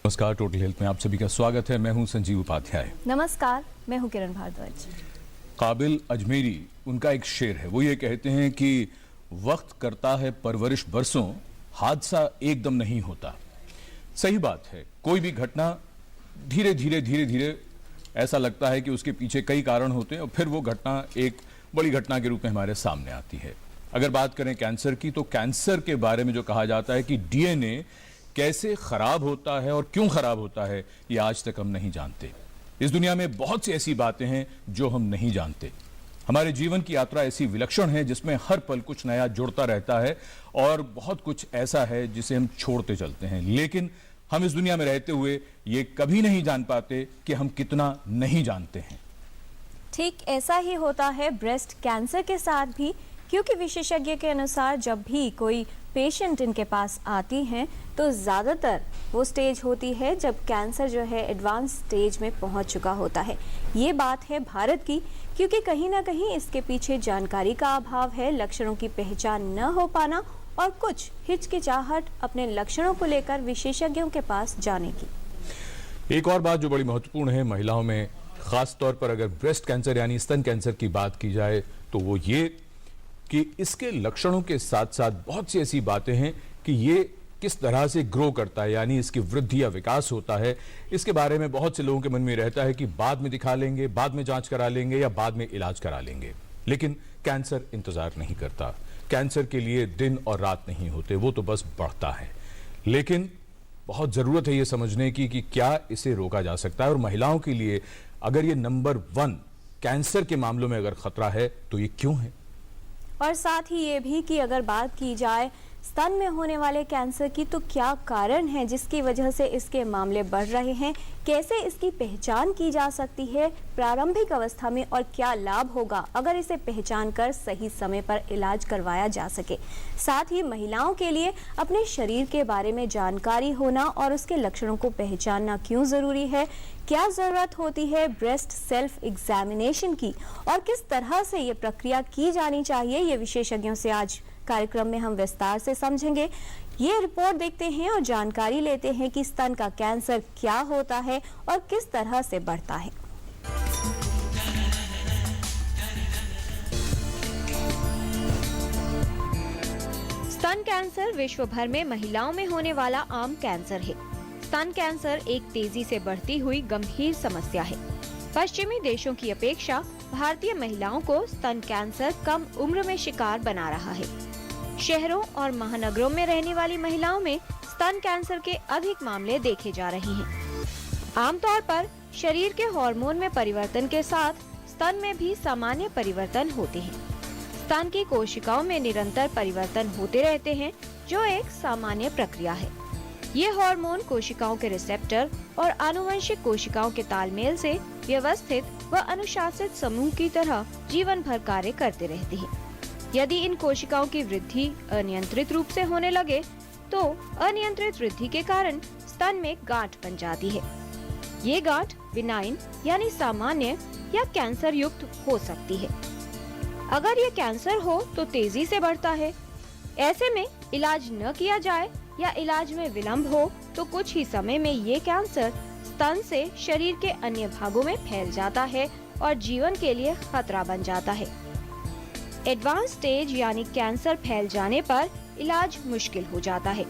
नमस्कार, total health में आप सभी का स्वागत है। मैं हूं संजीव उपाध्याय। नमस्कार, मैं हूं किरण भारद्वाज। काबिल अजमेरी, उनका एक शेर है, वो ये कहते हैं कि वक्त करता है परवरिश बरसों, हादसा एकदम नहीं होता। सही बात है, कोई भी घटना धीरे धीरे ऐसा लगता है कि उसके पीछे कई कारण होते हैं और फिर वो घटना एक बड़ी घटना के रूप में हमारे सामने आती है। अगर बात करें कैंसर की, तो कैंसर के बारे में जो कहा जाता है कि डीएनए कैसे खराब होता है और क्यों खराब होता है, ये आज तक हम नहीं जानते। इस दुनिया में बहुत सी ऐसी बातें हैं जो हम नहीं जानते। हमारे जीवन की यात्रा ऐसी विलक्षण है जिसमें हर पल कुछ नया जुड़ता रहता है और बहुत कुछ ऐसा है जिसे हम छोड़ते चलते हैं। लेकिन हम इस दुनिया में रहते हुए ये कभी नहीं जान पाते कि हम कितना नहीं जानते हैं। ठीक ऐसा ही होता है ब्रेस्ट कैंसर के साथ भी, क्योंकि विशेषज्ञ के अनुसार जब भी कोई पेशेंट इनके पास आती हैं तो ज़्यादातर वो स्टेज होती है जब कैंसर जो है एडवांस स्टेज में पहुंच चुका होता है। ये बात है भारत की, क्योंकि कहीं ना कहीं इसके पीछे जानकारी का अभाव है, लक्षणों की पहचान न हो पाना और कुछ हिचकिचाहट अपने लक्षणों को लेकर विशेषज्ञों के पास जाने की। एक और बात जो बड़ी महत्वपूर्ण है महिलाओं में, खास तौर पर अगर ब्रेस्ट कैंसर यानी स्तन कैंसर की बात की जाए, तो वो ये कि इसके लक्षणों के साथ साथ बहुत सी ऐसी बातें हैं कि ये किस तरह से ग्रो करता है, यानी इसकी वृद्धि या विकास होता है। इसके बारे में बहुत से लोगों के मन में रहता है कि बाद में दिखा लेंगे, बाद में जांच करा लेंगे या बाद में इलाज करा लेंगे। लेकिन कैंसर इंतजार नहीं करता। कैंसर के लिए दिन और रात नहीं होते, वो तो बस बढ़ता है। लेकिन बहुत जरूरत है ये समझने की कि क्या इसे रोका जा सकता है, और महिलाओं के लिए अगर ये नंबर 1 कैंसर के मामलों में अगर खतरा है तो ये क्यों है। और साथ ही ये भी कि अगर बात की जाए स्तन में होने वाले कैंसर की, तो क्या कारण है जिसकी वजह से इसके मामले बढ़ रहे हैं, कैसे इसकी पहचान की जा सकती है प्रारंभिक अवस्था में, और क्या लाभ होगा अगर इसे पहचान कर सही समय पर इलाज करवाया जा सके। साथ ही महिलाओं के लिए अपने शरीर के बारे में जानकारी होना और उसके लक्षणों को पहचानना क्यों जरूरी है, क्या जरूरत होती है ब्रेस्ट सेल्फ एग्जामिनेशन की और किस तरह से ये प्रक्रिया की जानी चाहिए, ये विशेषज्ञों से आज कार्यक्रम में हम विस्तार से समझेंगे। ये रिपोर्ट देखते हैं और जानकारी लेते हैं कि स्तन का कैंसर क्या होता है और किस तरह से बढ़ता है। स्तन कैंसर विश्व भर में महिलाओं में होने वाला आम कैंसर है। स्तन कैंसर एक तेजी से बढ़ती हुई गंभीर समस्या है। पश्चिमी देशों की अपेक्षा भारतीय महिलाओं को स्तन कैंसर कम उम्र में शिकार बना रहा है। शहरों और महानगरों में रहने वाली महिलाओं में स्तन कैंसर के अधिक मामले देखे जा रहे हैं। आमतौर पर शरीर के हार्मोन में परिवर्तन के साथ स्तन में भी सामान्य परिवर्तन होते हैं। स्तन की कोशिकाओं में निरंतर परिवर्तन होते रहते हैं, जो एक सामान्य प्रक्रिया है। ये हार्मोन कोशिकाओं के रिसेप्टर और आनुवंशिक कोशिकाओं के तालमेल से व्यवस्थित व अनुशासित समूह की तरह जीवन भर कार्य करते रहते हैं। यदि इन कोशिकाओं की वृद्धि अनियंत्रित रूप से होने लगे, तो अनियंत्रित वृद्धि के कारण स्तन में गांठ बन जाती है। ये गांठ बिनाइन यानी सामान्य या कैंसर युक्त हो सकती है। अगर ये कैंसर हो तो तेजी से बढ़ता है। ऐसे में इलाज न किया जाए या इलाज में विलंब हो तो कुछ ही समय में ये कैंसर स्तन से शरीर के अन्य भागों में फैल जाता है और जीवन के लिए खतरा बन जाता है। एडवांस स्टेज यानी कैंसर फैल जाने पर इलाज मुश्किल हो जाता है।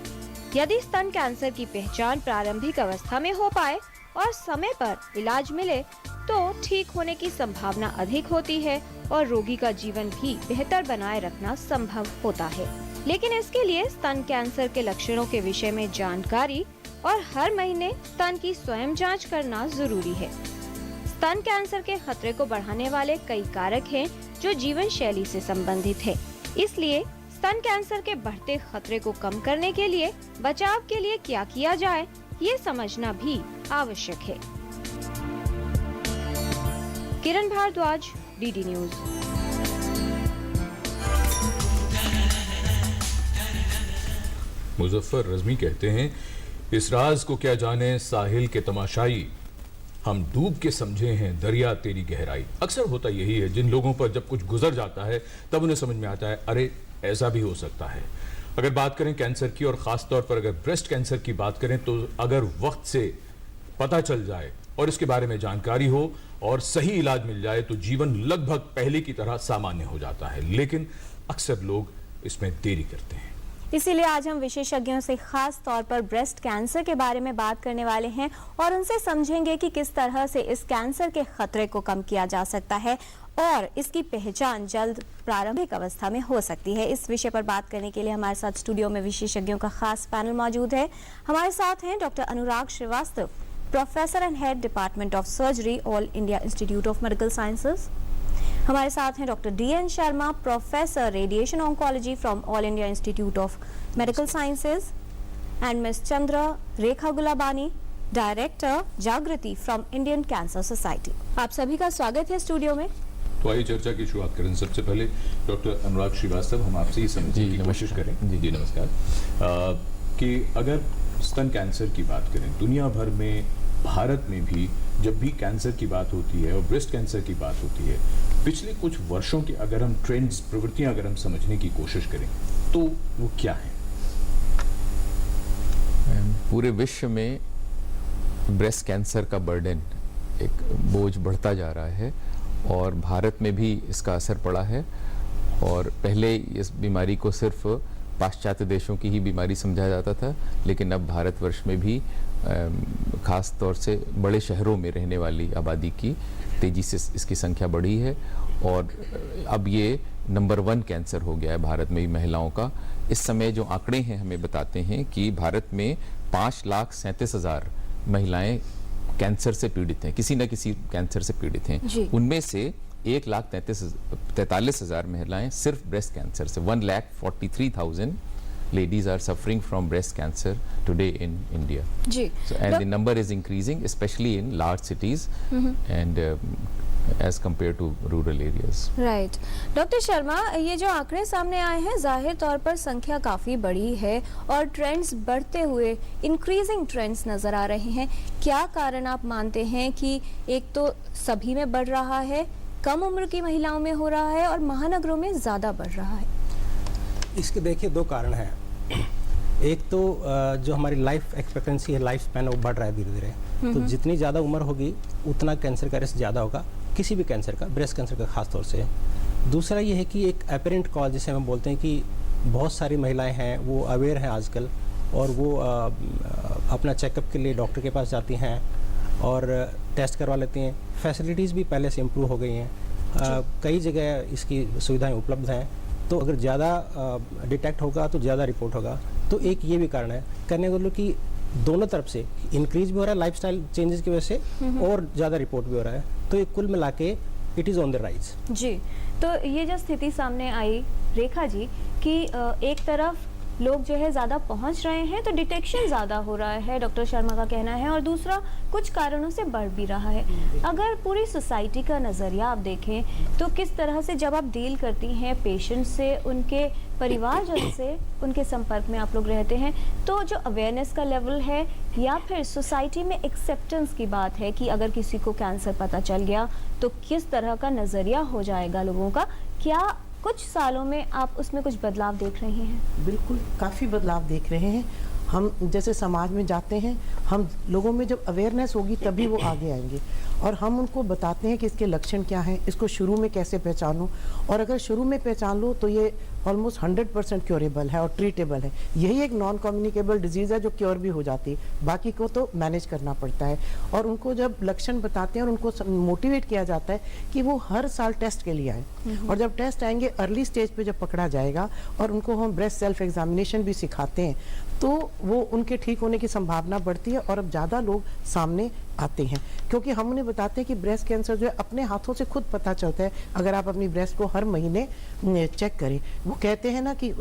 यदि स्तन कैंसर की पहचान प्रारंभिक अवस्था में हो पाए और समय पर इलाज मिले तो ठीक होने की संभावना अधिक होती है और रोगी का जीवन भी बेहतर बनाए रखना संभव होता है। लेकिन इसके लिए स्तन कैंसर के लक्षणों के विषय में जानकारी और हर महीने स्तन की स्वयं जांच करना जरूरी है। स्तन कैंसर के खतरे को बढ़ाने वाले कई कारक हैं जो जीवन शैली से संबंधित है। इसलिए स्तन कैंसर के बढ़ते खतरे को कम करने के लिए बचाव के लिए क्या किया जाए, ये समझना भी आवश्यक है। किरण भारद्वाज, डीडी न्यूज। मुजफ्फर रज़मी कहते हैं, इस राज को क्या जाने साहिल के तमाशाई, हम डूब के समझे हैं दरिया तेरी गहराई। अक्सर होता यही है, जिन लोगों पर जब कुछ गुजर जाता है तब उन्हें समझ में आता है अरे ऐसा भी हो सकता है। अगर बात करें कैंसर की और ख़ास तौर पर अगर ब्रेस्ट कैंसर की बात करें तो अगर वक्त से पता चल जाए और इसके बारे में जानकारी हो और सही इलाज मिल जाए तो जीवन लगभग पहले की तरह सामान्य हो जाता है, लेकिन अक्सर लोग इसमें देरी करते हैं। इसीलिए आज हम विशेषज्ञों से खास तौर पर ब्रेस्ट कैंसर के बारे में बात करने वाले हैं और उनसे समझेंगे कि किस तरह से इस कैंसर के खतरे को कम किया जा सकता है और इसकी पहचान जल्द प्रारंभिक अवस्था में हो सकती है। इस विषय पर बात करने के लिए हमारे साथ स्टूडियो में विशेषज्ञों का खास पैनल मौजूद है। हमारे साथ हैं doctor Anurag Srivastava, professor and head department of surgery, all India institute of medical sciences. हमारे साथ हैं doctor DN Sharma, professor radiation oncology from all India institute of medical sciences, and miss Chandra Rekha Gulabani, director Jagriti from Indian cancer society. आप सभी का स्वागत है studio में। तो आइए चर्चा की शुरुआत करें। सबसे पहले डॉक्टर अनुराग श्रीवास्तव, हम आपसे ही समझने की कोशिश करें जी नमस्कार, कि अगर स्तन कैंसर की बात करें दुनिया भर में, भारत में भी जब भी कैंसर की बात होती है और ब्रेस्ट कैंसर की बात होती है, पिछले कुछ वर्षों के अगर हम ट्रेंड्स, प्रवृत्तियां अगर हम समझने की कोशिश करें तो वो क्या है? पूरे विश्व में ब्रेस्ट कैंसर का बर्डन, एक बोझ बढ़ता जा रहा है और भारत में भी इसका असर पड़ा है। और पहले इस बीमारी को सिर्फ पाश्चात्य देशों की ही बीमारी समझा जाता था, लेकिन अब भारतवर्ष में भी खास तौर से बड़े शहरों में रहने वाली आबादी की तेज़ी से इसकी संख्या बढ़ी है और अब ये नंबर 1 कैंसर हो गया है भारत में महिलाओं का। इस समय जो आंकड़े हैं हमें बताते हैं कि भारत में 5,37,000 महिलाएं कैंसर से पीड़ित हैं, किसी न किसी कैंसर से पीड़ित हैं। उनमें से 1,43,000 महिलाएं सिर्फ ब्रेस्ट कैंसर से, 1,43,000 ladies are suffering from breast cancer today in India. जी. So, and the number is increasing, especially in large cities and as compared to rural areas. Right. Doctor Sharma, ये जो आंकड़े सामने आए हैं जाहिर तौर पर संख्या काफ़ी बड़ी है और ट्रेंड्स बढ़ते हुए इंक्रीजिंग ट्रेंड्स नज़र आ रहे हैं। क्या कारण आप मानते हैं कि एक तो सभी में बढ़ रहा है, कम उम्र की महिलाओं में हो रहा है और महानगरों में ज़्यादा बढ़ रहा है? इसके देखिए 2 कारण हैं। एक तो जो हमारी लाइफ एक्सपेक्टेंसी है, लाइफ स्पैन, वो बढ़ रहा है धीरे धीरे। तो जितनी ज़्यादा उम्र होगी उतना कैंसर का रिस्क ज़्यादा होगा, किसी भी कैंसर का, ब्रेस्ट कैंसर का खास तौर से। दूसरा ये है कि एक अपेरेंट कॉज, जिसे हम बोलते हैं कि बहुत सारी महिलाएं हैं वो अवेयर हैं आजकल और वो अपना चेकअप के लिए डॉक्टर के पास जाती हैं और टेस्ट करवा लेती हैं। फैसिलिटीज़ भी पहले से इम्प्रूव हो गई हैं, कई जगह इसकी सुविधाएँ उपलब्ध हैं। तो अगर ज़्यादा डिटेक्ट होगा तो ज़्यादा रिपोर्ट होगा। तो एक ये भी कारण है करने को कि दोनों तरफ से इंक्रीज भी हो रहा है लाइफस्टाइल चेंजेस की वजह से और ज़्यादा रिपोर्ट भी हो रहा है। तो ये कुल मिला के it is on the rise. जी, तो ये जो स्थिति सामने आई रेखा जी कि एक तरफ लोग जो है ज़्यादा पहुंच रहे हैं तो डिटेक्शन ज़्यादा हो रहा है, डॉक्टर शर्मा का कहना है, और दूसरा कुछ कारणों से बढ़ भी रहा है। अगर पूरी सोसाइटी का नज़रिया आप देखें तो किस तरह से जब आप डील करती हैं पेशेंट से, उनके परिवारजन से, उनके संपर्क में आप लोग रहते हैं, तो जो अवेयरनेस का लेवल है या फिर सोसाइटी में एक्सेप्टेंस की बात है कि अगर किसी को कैंसर पता चल गया तो किस तरह का नज़रिया हो जाएगा लोगों का, क्या कुछ सालों में आप उसमें कुछ बदलाव देख रहे हैं? बिल्कुल, काफ़ी बदलाव देख रहे हैं। हम जैसे समाज में जाते हैं, हम लोगों में जब अवेयरनेस होगी तभी वो आगे आएंगे और हम उनको बताते हैं कि इसके लक्षण क्या हैं, इसको शुरू में कैसे पहचानो, और अगर शुरू में पहचान लो तो ये ऑलमोस्ट 100% क्योरेबल है और ट्रीटेबल है। यही एक नॉन कम्युनिकेबल डिजीज़ है जो क्योर भी हो जाती है, बाकी को तो मैनेज करना पड़ता है। और उनको जब लक्षण बताते हैं और उनको मोटिवेट किया जाता है कि वो हर साल टेस्ट के लिए आए, और जब टेस्ट आएंगे अर्ली स्टेज पे जब पकड़ा जाएगा और उनको हम ब्रेस्ट सेल्फ एग्जामिनेशन भी सिखाते हैं तो वो उनके ठीक होने की संभावना बढ़ती है और अब ज़्यादा लोग सामने आते हैं, क्योंकि हम उन्हें बताते हैं कि ब्रेस्ट कैंसर जो है अपने हाथों से खुद पता चलता है अगर आप अपनी ब्रेस्ट को हर महीने चेक करें। वो कहते हैं ना कि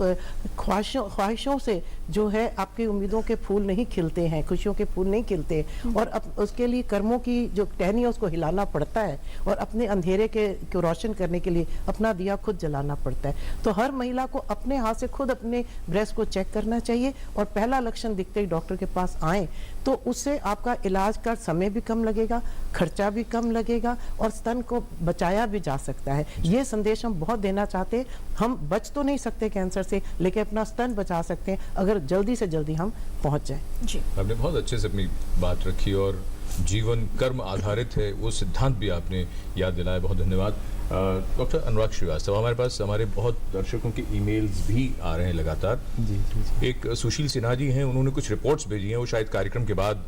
ख्वाहिशों से जो है आपकी उम्मीदों के फूल नहीं खिलते हैं, खुशियों के फूल नहीं खिलते, और उसके लिए कर्मों की जो टहनी है उसको हिलाना पड़ता है, और अपने अंधेरे को रोशन करने के लिए अपना दिया खुद जलाना पड़ता है। तो हर महिला को अपने हाथ से खुद अपने ब्रेस्ट को चेक करना चाहिए, और पहला लक्षण दिखते ही डॉक्टर के पास आए तो उससे आपका इलाज का समय भी कम लगेगा, खर्चा भी कम लगेगा, और स्तन को बचाया भी जा सकता है। ये संदेश हम बहुत देना चाहते हैं। हम बच तो नहीं सकते कैंसर से, लेकिन अपना स्तन बचा सकते हैं अगर जल्दी से जल्दी हम पहुंच जाएं। जी, आपने बहुत अच्छे से अपनी बात रखी और जीवन कर्म आधारित है वो सिद्धांत भी आपने याद दिलाया, बहुत धन्यवाद। डॉक्टर अनुराग श्रीवास्तव, हमारे पास हमारे बहुत दर्शकों के ईमेल्स भी आ रहे हैं लगातार। जी। एक सुशील सिन्हा जी हैं, उन्होंने कुछ रिपोर्ट्स भेजी हैं, वो शायद कार्यक्रम के बाद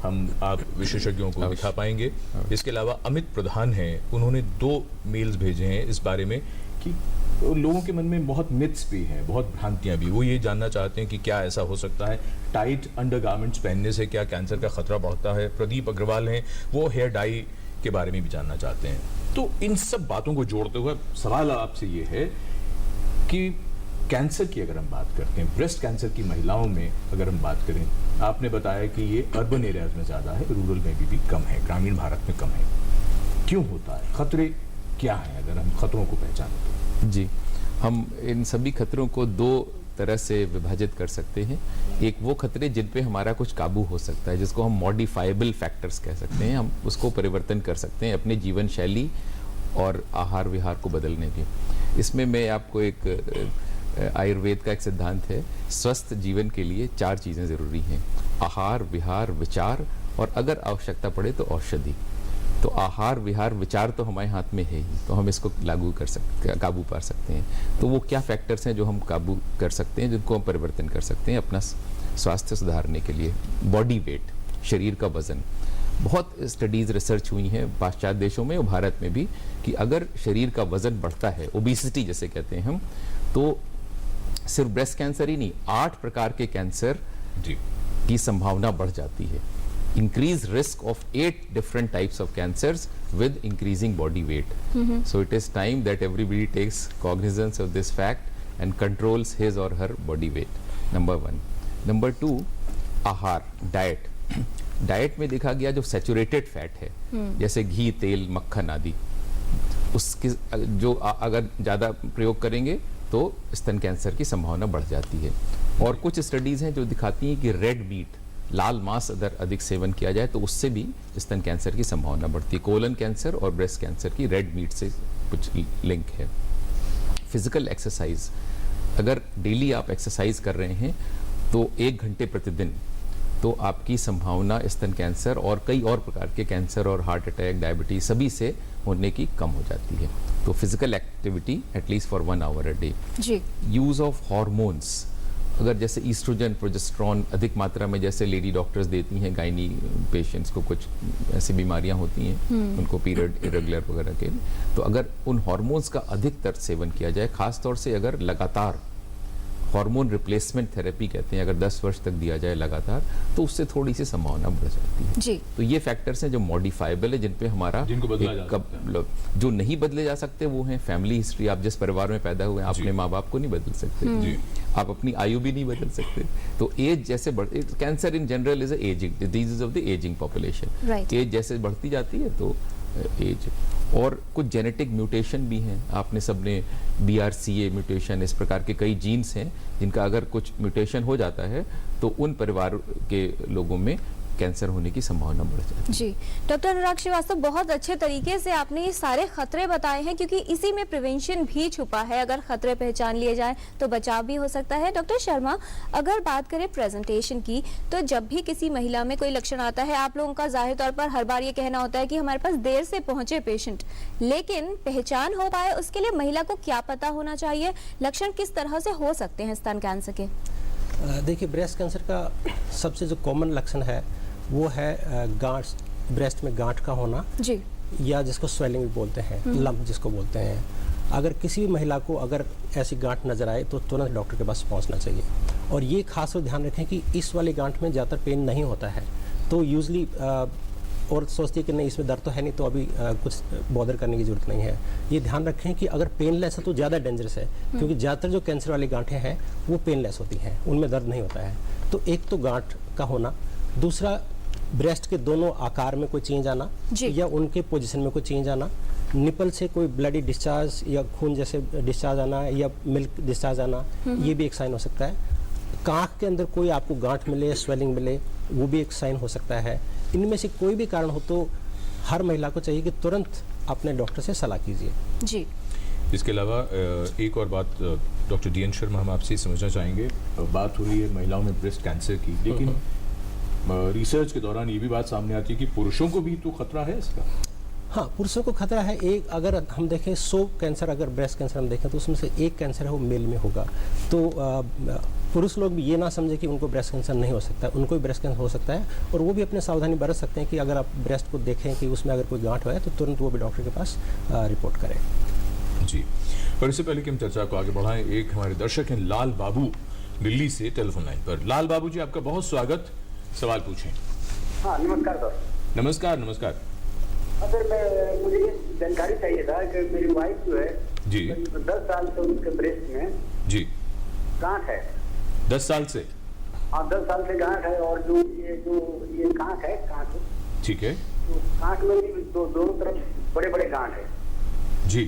हम आप विशेषज्ञों को दिखा पाएंगे। इसके अलावा अमित प्रधान हैं, उन्होंने 2 मेल्स भेजे हैं इस बारे में कि लोगों के मन में बहुत मिथ्स भी हैं, बहुत भ्रांतियां भी। वो ये जानना चाहते हैं कि क्या ऐसा हो सकता है, टाइट अंडरगारमेंट्स पहनने से क्या कैंसर का खतरा बढ़ता है। प्रदीप अग्रवाल हैं, वो हेयर डाई के बारे में भी जानना चाहते हैं। तो इन सब बातों को जोड़ते हुए सवाल आपसे ये है कि कैंसर की अगर हम बात करते हैं, ब्रेस्ट कैंसर की महिलाओं में अगर हम बात करें, आपने बताया कि ये अर्बन एरियाज में ज़्यादा है, रूरल में भी कम है, ग्रामीण भारत में कम है। क्यों होता है? खतरे क्या हैं अगर हम खतरों को पहचानें तो? जी, हम इन सभी खतरों को 2 तरह से विभाजित कर सकते हैं। एक वो खतरे जिन पे हमारा कुछ काबू हो सकता है, जिसको हम मॉडिफाइबल फैक्टर्स कह सकते हैं, हम उसको परिवर्तन कर सकते हैं अपने जीवन शैली और आहार विहार को बदलने के। इसमें मैं आपको एक आयुर्वेद का एक सिद्धांत है, स्वस्थ जीवन के लिए 4 चीज़ें ज़रूरी हैं: आहार, विहार, विचार, और अगर आवश्यकता पड़े तो औषधि। तो आहार, विहार, विचार तो हमारे हाथ में है ही, तो हम इसको काबू पा सकते हैं। तो वो क्या फैक्टर्स हैं जो हम काबू कर सकते हैं, जिनको हम परिवर्तन कर सकते हैं अपना स्वास्थ्य सुधारने के लिए? बॉडी वेट, शरीर का वजन। बहुत स्टडीज़, रिसर्च हुई हैं पाश्चात्य देशों में और भारत में भी कि अगर शरीर का वजन बढ़ता है, ओबेसिटी जैसे कहते हैं हम, तो सिर्फ ब्रेस्ट कैंसर ही नहीं, 8 प्रकार के कैंसर की संभावना बढ़ जाती है। Increase risk of 8 different types of cancers with increasing body weight. So it is time that everybody takes cognizance of this fact and controls his or her body weight. Number 1. Number 2, आहार, diet. Diet में देखा गया जो saturated fat है, जैसे घी, तेल, मक्खन आदि, उसके जो अगर ज़्यादा प्रयोग करेंगे तो स्तन कैंसर की संभावना बढ़ जाती है। और कुछ स्टडीज़ हैं जो दिखाती हैं कि रेड मीट, लाल मांस अगर अधिक सेवन किया जाए तो उससे भी स्तन कैंसर की संभावना बढ़ती है। कोलन कैंसर और ब्रेस्ट कैंसर की रेड मीट से कुछ लिंक है। फिजिकल एक्सरसाइज, अगर डेली आप एक्सरसाइज कर रहे हैं तो 1 घंटे प्रतिदिन, तो आपकी संभावना स्तन कैंसर और कई और प्रकार के कैंसर और हार्ट अटैक, डायबिटीज सभी से होने की कम हो जाती है। तो physical activity at least for 1 hour a day. जी। यूज ऑफ हॉर्मोन्स, अगर जैसे ईस्ट्रोजन, प्रोजेस्टेरॉन अधिक मात्रा में जैसे लेडी डॉक्टर्स देती हैं गायनी पेशेंट्स को, कुछ ऐसी बीमारियां होती हैं उनको पीरियड इरेगुलर वगैरह के, तो अगर उन हार्मोन्स का अधिकतर सेवन किया जाए, खासतौर से अगर लगातार हार्मोन रिप्लेसमेंट थेरेपी कहते हैं, अगर 10 वर्ष तक दिया जाए लगातार, तो उससे थोड़ी सी संभावना बढ़ जाती है। जी। तो ये फैक्टर्स हैं जो मॉडिफाइबल है, जिन पे हमारा जो नहीं बदले जा सकते वो हैं फैमिली हिस्ट्री। आप जिस परिवार में पैदा हुए हैं, अपने माँ बाप को नहीं बदल सकते, आप अपनी आयु भी नहीं बदल सकते। तो एज जैसे cancer in general is ageing disease of the ageing population. As जैसे बढ़ती जाती है तो एज, और कुछ जेनेटिक म्यूटेशन भी हैं। आपने सबने BRCA म्यूटेशन, इस प्रकार के कई जीन्स हैं जिनका अगर कुछ म्यूटेशन हो जाता है तो उन परिवार के लोगों में कैंसर होने की संभावना बढ़ जाती है। जी, डॉक्टर अनुराग श्रीवास्तव, बहुत अच्छे तरीके से आपने ये सारे खतरे बताए हैं, क्योंकि इसी में प्रिवेंशन भी छुपा है। अगर खतरे पहचान लिए जाए तो बचाव भी हो सकता है। डॉक्टर शर्मा, अगर बात करें प्रेजेंटेशन की, तो जब भी किसी महिला में कोई लक्षण आता है, आप लोगों का जाहिर तौर पर हर बार ये कहना होता है कि हमारे पास देर से पहुंचे पेशेंट, लेकिन पहचान हो पाए उसके लिए महिला को क्या पता होना चाहिए? लक्षण किस तरह से हो सकते हैं स्तन कैंसर के? देखिए, ब्रेस्ट कैंसर का सबसे जो कॉमन लक्षण है वो है गांठ, ब्रेस्ट में गांठ का होना जी, या जिसको स्वेलिंग भी बोलते हैं, लंप जिसको बोलते हैं। अगर किसी भी महिला को अगर ऐसी गांठ नजर आए तो तुरंत डॉक्टर के पास पहुंचना चाहिए। और ये खास ध्यान रखें कि इस वाली गांठ में ज़्यादातर पेन नहीं होता है। तो यूजली और सोचती है कि नहीं इसमें दर्द तो है नहीं, तो अभी कुछ बॉदर करने की जरूरत नहीं है। ये ध्यान रखें कि अगर पेनलेस है तो ज़्यादा डेंजरस है, क्योंकि ज़्यादातर जो कैंसर वाली गांठें हैं वो पेनलेस होती हैं, उनमें दर्द नहीं होता है। तो एक तो गांठ का होना, दूसरा ब्रेस्ट के दोनों आकार में कोई चेंज आना या उनके पोजीशन में कोई चेंज आना, निपल से कोई ब्लडी डिस्चार्ज या खून जैसे डिस्चार्ज आना या मिल्क डिस्चार्ज आना, ये भी एक साइन हो सकता है। कांख के अंदर कोई आपको गांठ मिले, स्वेलिंग मिले, वो भी एक साइन हो सकता है। इनमें से कोई भी कारण हो तो हर महिला को चाहिए कि तुरंत अपने डॉक्टर से सलाह कीजिए। जी। इसके अलावा एक और बात डॉक्टर डी एन शर्मा हम आपसे समझना चाहेंगे। बात हो रही है महिलाओं में ब्रेस्ट कैंसर की, लेकिन रिसर्च के दौरान ये भी बात सामने आती है कि पुरुषों को भी तो खतरा है इसका। हाँ, पुरुषों को खतरा है। एक अगर हम देखें 100 कैंसर, अगर ब्रेस्ट कैंसर हम देखें तो उसमें से एक कैंसर है वो मेल में होगा। तो पुरुष लोग भी ये ना समझे कि उनको ब्रेस्ट कैंसर नहीं हो सकता, उनको भी ब्रेस्ट कैंसर हो सकता है, और वो भी अपनी सावधानी बरत सकते हैं कि अगर आप ब्रेस्ट को देखें कि उसमें अगर कोई गांठ है तो तुरंत वो भी डॉक्टर के पास रिपोर्ट करें। जी। और इससे पहले कि हम चर्चा को आगे बढ़ाएं, एक हमारे दर्शक हैं लाल बाबू दिल्ली से टेलीफोन लाइन पर। लाल बाबू जी, आपका बहुत स्वागत, सवाल पूछें। हाँ, नमस्कार सर। नमस्कार नमस्कार। सर, मुझे ये जानकारी चाहिए था कि मेरी वाइफ जो है जी 10 साल से उनके ब्रेस्ट में जी गांठ है। 10 साल से? हाँ, 10 साल से गांठ है, और जो ये गांठ है, गांठ, ठीक है। तो गांठ में भी दोनों तरफ बड़े बड़े गांठ है जी।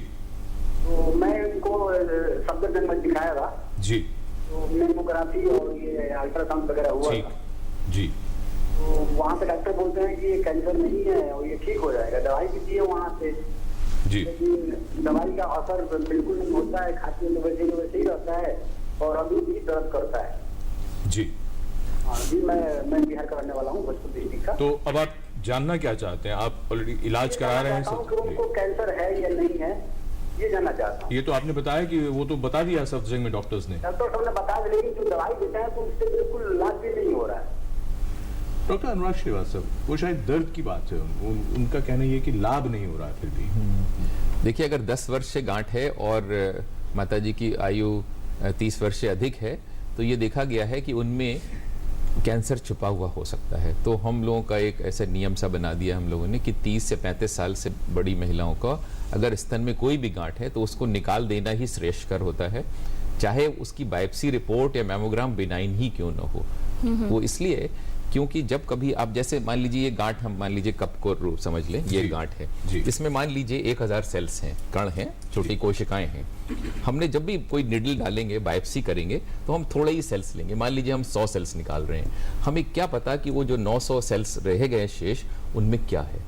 तो मैं इनको सफदरजंग में दिखाया था जी। तो मेमोग्राफी और ये अल्ट्रासाउंड वगैरह हुआ ठीक था। जी। तो वहाँ पे डॉक्टर बोलते हैं कि ये कैंसर नहीं है और ये ठीक हो जाएगा। दवाई भी दी है वहाँ से, जी। लेकिन दवाई का असर बिल्कुल नहीं होता है, खाते में वैसे ही रहता है और अभी भी दर्द करता है। जी। हाँ जी, मैं बिहार का रहने वाला हूँ, भोजपुर डिस्ट्रिक्ट का। तो अब आप जानना क्या चाहते हैं? आप ऑलरेडी इलाज करा रहे हैं कि उनको कैंसर है या नहीं है, ये जानना चाहता हूँ। ये तो आपने बताया कि वो तो बता दिया सफदरजंग में डॉक्टर्स ने। डॉक्टर साहब ने बता दिया, लेकिन जो दवाई देते हैं तो उससे बिल्कुल इलाज भी नहीं हो रहा है। डॉक्टर अनुराग श्रीवास्तव, वो शायद दर्द की बात है, उनका कहना ये कि लाभ नहीं हो रहा है फिर भी। देखिए, अगर 10 वर्ष से गांठ है और माताजी की आयु 30 वर्ष से अधिक है, तो ये देखा गया है कि उनमें कैंसर छुपा हुआ हो सकता है। तो हम लोगों का एक ऐसा नियम सा बना दिया हम लोगों ने कि 30 से 35 साल से बड़ी महिलाओं का अगर स्तन में कोई भी गांठ है तो उसको निकाल देना ही श्रेष्ठकर होता है, चाहे उसकी बायोप्सी रिपोर्ट या मैमोग्राम बिनाइन ही क्यों ना हो। वो इसलिए क्योंकि जब कभी आप जैसे मान लीजिए ये गांठ, हम मान लीजिए कप को रूप समझ लें, ये गांठ है, इसमें मान लीजिए 1000 सेल्स हैं, कण हैं, छोटी कोशिकाएं हैं। हमने जब भी कोई निडल डालेंगे, बायोप्सी करेंगे, तो हम थोड़े ही सेल्स लेंगे। मान लीजिए हम 100 सेल्स निकाल रहे हैं, हमें क्या पता कि वो जो 900 सेल्स रह गए शेष, उनमें क्या है।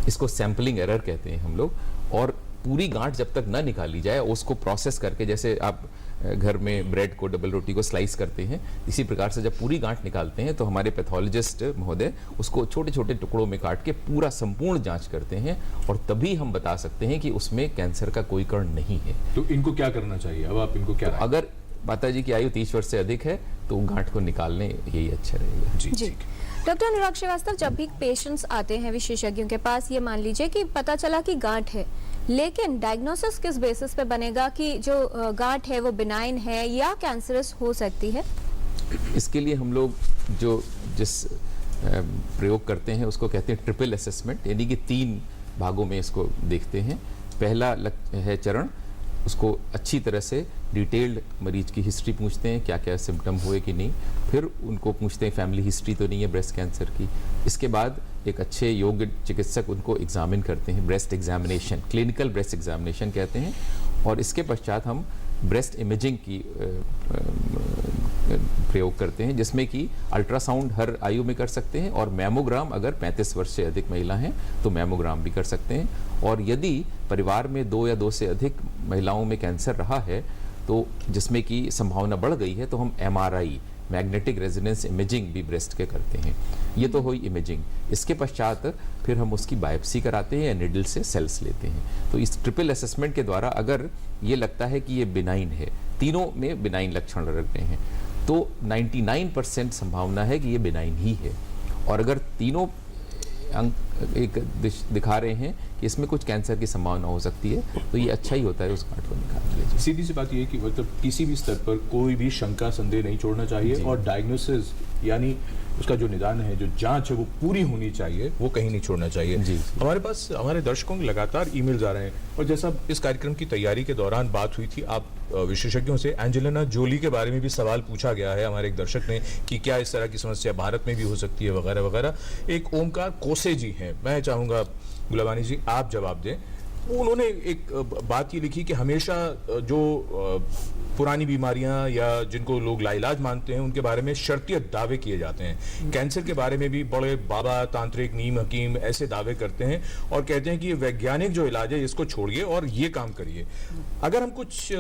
इसको सैंपलिंग एरर कहते हैं हम लोग। और पूरी गांठ जब तक ना निकाली जाए, उसको प्रोसेस करके, जैसे आप घर में ब्रेड को, डबल रोटी को स्लाइस करते हैं, इसी प्रकार से जब पूरी गांठ निकालते हैं तो हमारे पैथोलॉजिस्ट महोदय उसको छोटे छोटे टुकड़ों में काट के पूरा संपूर्ण जांच करते हैं, और तभी हम बता सकते हैं कि उसमें कैंसर का कोई कण नहीं है। तो इनको क्या करना चाहिए? अब आप इनको क्या? अगर माताजी की आयु 30 वर्ष से अधिक है तो गांठ को निकालने यही अच्छा रहेगा। जी। डॉक्टर अनुराग श्रीवास्तव, जब भी पेशेंट्स आते हैं विशेषज्ञों के पास, ये मान लीजिए कि पता चला कि गांठ है, लेकिन डायग्नोसिस किस बेसिस पे बनेगा कि जो गांठ है वो बिनाइन है या कैंसरस हो सकती है? इसके लिए हम लोग जिस प्रयोग करते हैं उसको कहते हैं ट्रिपल असेसमेंट, यानी कि 3 भागों में इसको देखते हैं। पहला है चरण, उसको अच्छी तरह से डिटेल्ड मरीज की हिस्ट्री पूछते हैं, क्या क्या सिम्टम हुए कि नहीं। फिर उनको पूछते हैं फैमिली हिस्ट्री तो नहीं है ब्रेस्ट कैंसर की। इसके बाद एक अच्छे योग्य चिकित्सक उनको एग्जामिन करते हैं, breast examination, clinical breast examination कहते हैं। और इसके पश्चात हम ब्रेस्ट इमेजिंग की प्रयोग करते हैं, जिसमें कि अल्ट्रासाउंड हर आयु में कर सकते हैं, और मैमोग्राम अगर 35 वर्ष से अधिक महिला हैं तो मैमोग्राम भी कर सकते हैं। और यदि परिवार में 2 या 2 से अधिक महिलाओं में कैंसर रहा है, तो जिसमें कि संभावना बढ़ गई है, तो हम MRI, मैग्नेटिक रेजोनेंस इमेजिंग भी ब्रेस्ट के करते हैं। ये तो हुई इमेजिंग। इसके पश्चात फिर हम उसकी बायोप्सी कराते हैं या निडल से सेल्स लेते हैं। तो इस ट्रिपल असेसमेंट के द्वारा अगर ये लगता है कि ये बिनाइन है, तीनों में बिनाइन लक्षण लग रहे हैं, तो 99% संभावना है कि ये बिनाइन ही है। और अगर तीनों अंक एक दिखा रहे हैं कि इसमें कुछ कैंसर की संभावना हो सकती है, तो ये अच्छा ही होता है उस गांठ को निकालने के लिए। सीधी सी बात ये है कि मतलब किसी भी स्तर पर कोई भी शंका संदेह नहीं छोड़ना चाहिए, और डायग्नोसिस यानी उसका जो निदान है, जो जांच है, वो पूरी होनी चाहिए, वो कहीं नहीं छोड़ना चाहिए। जी। हमारे पास हमारे दर्शकों के लगातार ईमेल्स आ रहे हैं, और जैसा इस कार्यक्रम की तैयारी के दौरान बात हुई थी, आप विशेषज्ञों से एंजेलिना जोली के बारे में भी सवाल पूछा गया है हमारे एक दर्शक ने कि क्या इस तरह की समस्या भारत में भी हो सकती है, वगैरह वगैरह। एक ओमकार कोसे जी हैं, मैं चाहूंगा गुलाबानी जी आप जवाब दें। उन्होंने एक बात ये लिखी कि हमेशा जो पुरानी बीमारियां या जिनको लोग लाइलाज मानते हैं उनके बारे में शर्तियत दावे किए जाते हैं। कैंसर के बारे में भी बड़े बाबा, तांत्रिक, नीम हकीम ऐसे दावे करते हैं और कहते हैं कि ये वैज्ञानिक जो इलाज है इसको छोड़िए और ये काम करिए। अगर हम कुछ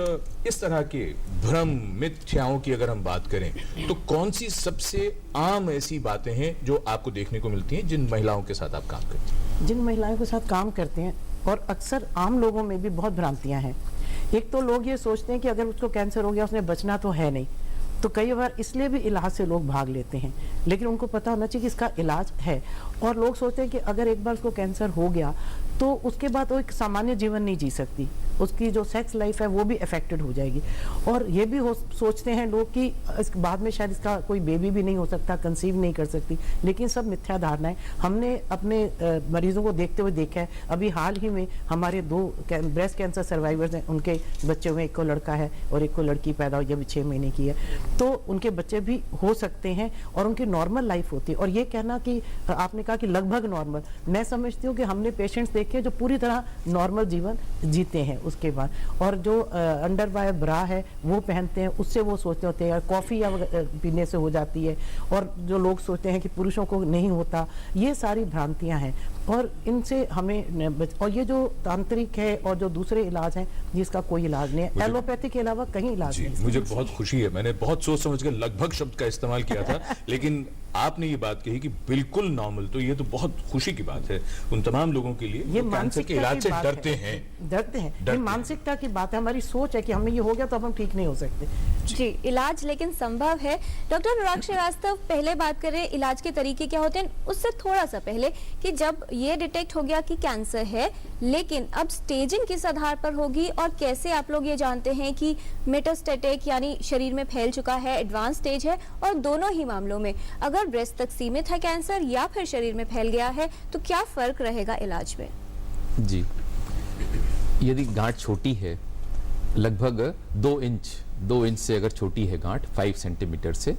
इस तरह के भ्रम, मिथ्याओं की अगर हम बात करें, तो कौन सी सबसे आम ऐसी बातें हैं जो आपको देखने को मिलती हैं जिन महिलाओं के साथ आप काम करते हैं? जिन महिलाओं के साथ काम करते हैं, और अक्सर आम लोगों में भी बहुत भ्रांतियां हैं। एक तो लोग ये सोचते हैं कि अगर उसको कैंसर हो गया उसने बचना तो है नहीं, तो कई बार इसलिए भी इलाज से लोग भाग लेते हैं, लेकिन उनको पता होना चाहिए कि इसका इलाज है। और लोग सोचते हैं कि अगर एक बार उसको कैंसर हो गया तो उसके बाद वो एक सामान्य जीवन नहीं जी सकती, उसकी जो सेक्स लाइफ है वो भी अफेक्टेड हो जाएगी। और ये भी सोचते हैं लोग कि इस बाद में शायद इसका कोई बेबी भी नहीं हो सकता, कंसीव नहीं कर सकती, लेकिन सब मिथ्या धारणाएं। हमने अपने मरीजों को देखते हुए देखा है। अभी हाल ही में हमारे 2 ब्रेस्ट कैंसर सर्वाइवर्स हैं, उनके बच्चे हुए, एक को लड़का है और एक को लड़की पैदा हुई, अभी 6 महीने की है, तो उनके बच्चे भी हो सकते हैं और उनकी नॉर्मल लाइफ होती है। और ये कहना कि आपने कहा कि लगभग नॉर्मल, मैं समझती हूँ कि हमने पेशेंट्स देखे जो पूरी तरह नॉर्मल जीवन जीते हैं उसके बाद, और जो अंडरवायर ब्रा है वो पहनते हैं, उससे वो सोचते होते हैं कॉफी या पीने से हो जाती है, और जो लोग सोचते हैं कि पुरुषों को नहीं होता, ये सारी भ्रांतियां हैं और इनसे हमें और ये जो तांत्रिक है और जो दूसरे इलाज हैं जिसका कोई इलाज नहीं है, एलोपैथी के अलावा कहीं इलाज नहीं है। मुझे बहुत खुशी है, मैंने बहुत सोच समझ कर लगभग शब्द का इस्तेमाल किया था लेकिन आपने ये बात कही कि बिल्कुल नॉर्मल, तो ये तो बहुत खुशी की बात है उन तमाम लोगों के लिए ये जो कैंसर के इलाज से डरते हैं। ये मानसिकता की बात है, हमारी सोच है कि हमें ये हो गया तो अब हम ठीक नहीं हो सकते। जी, इलाज लेकिन संभव है। डॉक्टर अनुराग श्रीवास्तव, पहले बात करें इलाज के तरीके क्या होते हैं, उससे थोड़ा सा पहले कि जब ये डिटेक्ट हो गया कि कैंसर है, लेकिन अब स्टेजिंग किस आधार पर होगी और कैसे आप लोग ये जानते हैं कि मेटास्टेटिक यानी शरीर में फैल चुका है, एडवांस स्टेज है, और दोनों ही मामलों में अगर ब्रेस्ट तक सीमित है कैंसर या फिर शरीर में फैल गया है तो क्या फर्क रहेगा इलाज में? जी, यदि गांठ छोटी है, लगभग 2 इंच से अगर छोटी है गांठ 5 सेंटीमीटर से,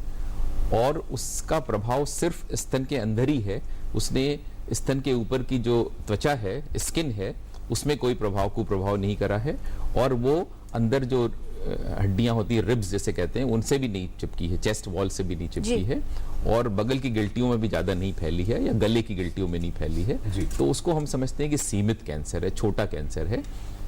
और उसका प्रभाव सिर्फ स्तन के अंदर ही है, उसने स्तन के ऊपर की जो त्वचा है, स्किन है, उसमें कोई कुप्रभाव नहीं करा है, और वो अंदर जो हड्डियां होती है, रिब्स जैसे कहते हैं, उनसे भी नहीं चिपकी है, चेस्ट वॉल से भी नहीं चिपकी है, और बगल की गिल्टियों में भी ज्यादा नहीं फैली है या गले की गिल्टियों में नहीं फैली है, तो उसको हम समझते हैं कि सीमित कैंसर है, छोटा कैंसर है,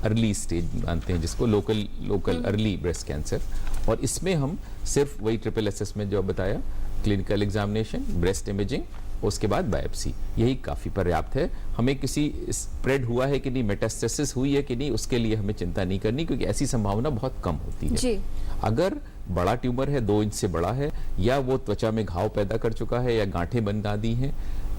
अर्ली स्टेज मानते हैं जिसको, लोकल अर्ली ब्रेस्ट कैंसर। और इसमें हम सिर्फ वही SSS में जो बताया, क्लिनिकल एग्जामिनेशन, ब्रेस्ट इमेजिंग, उसके बाद बायोप्सी, यही काफी पर्याप्त है। हमें किसी स्प्रेड हुआ है कि नहीं, मेटास्टेसिस हुई है कि नहीं, उसके लिए हमें चिंता नहीं करनी, क्योंकि ऐसी संभावना बहुत कम होती है। जी। अगर बड़ा ट्यूमर है, 2 इंच से बड़ा है, या वो त्वचा में घाव पैदा कर चुका है, या गांठें बना दी हैं,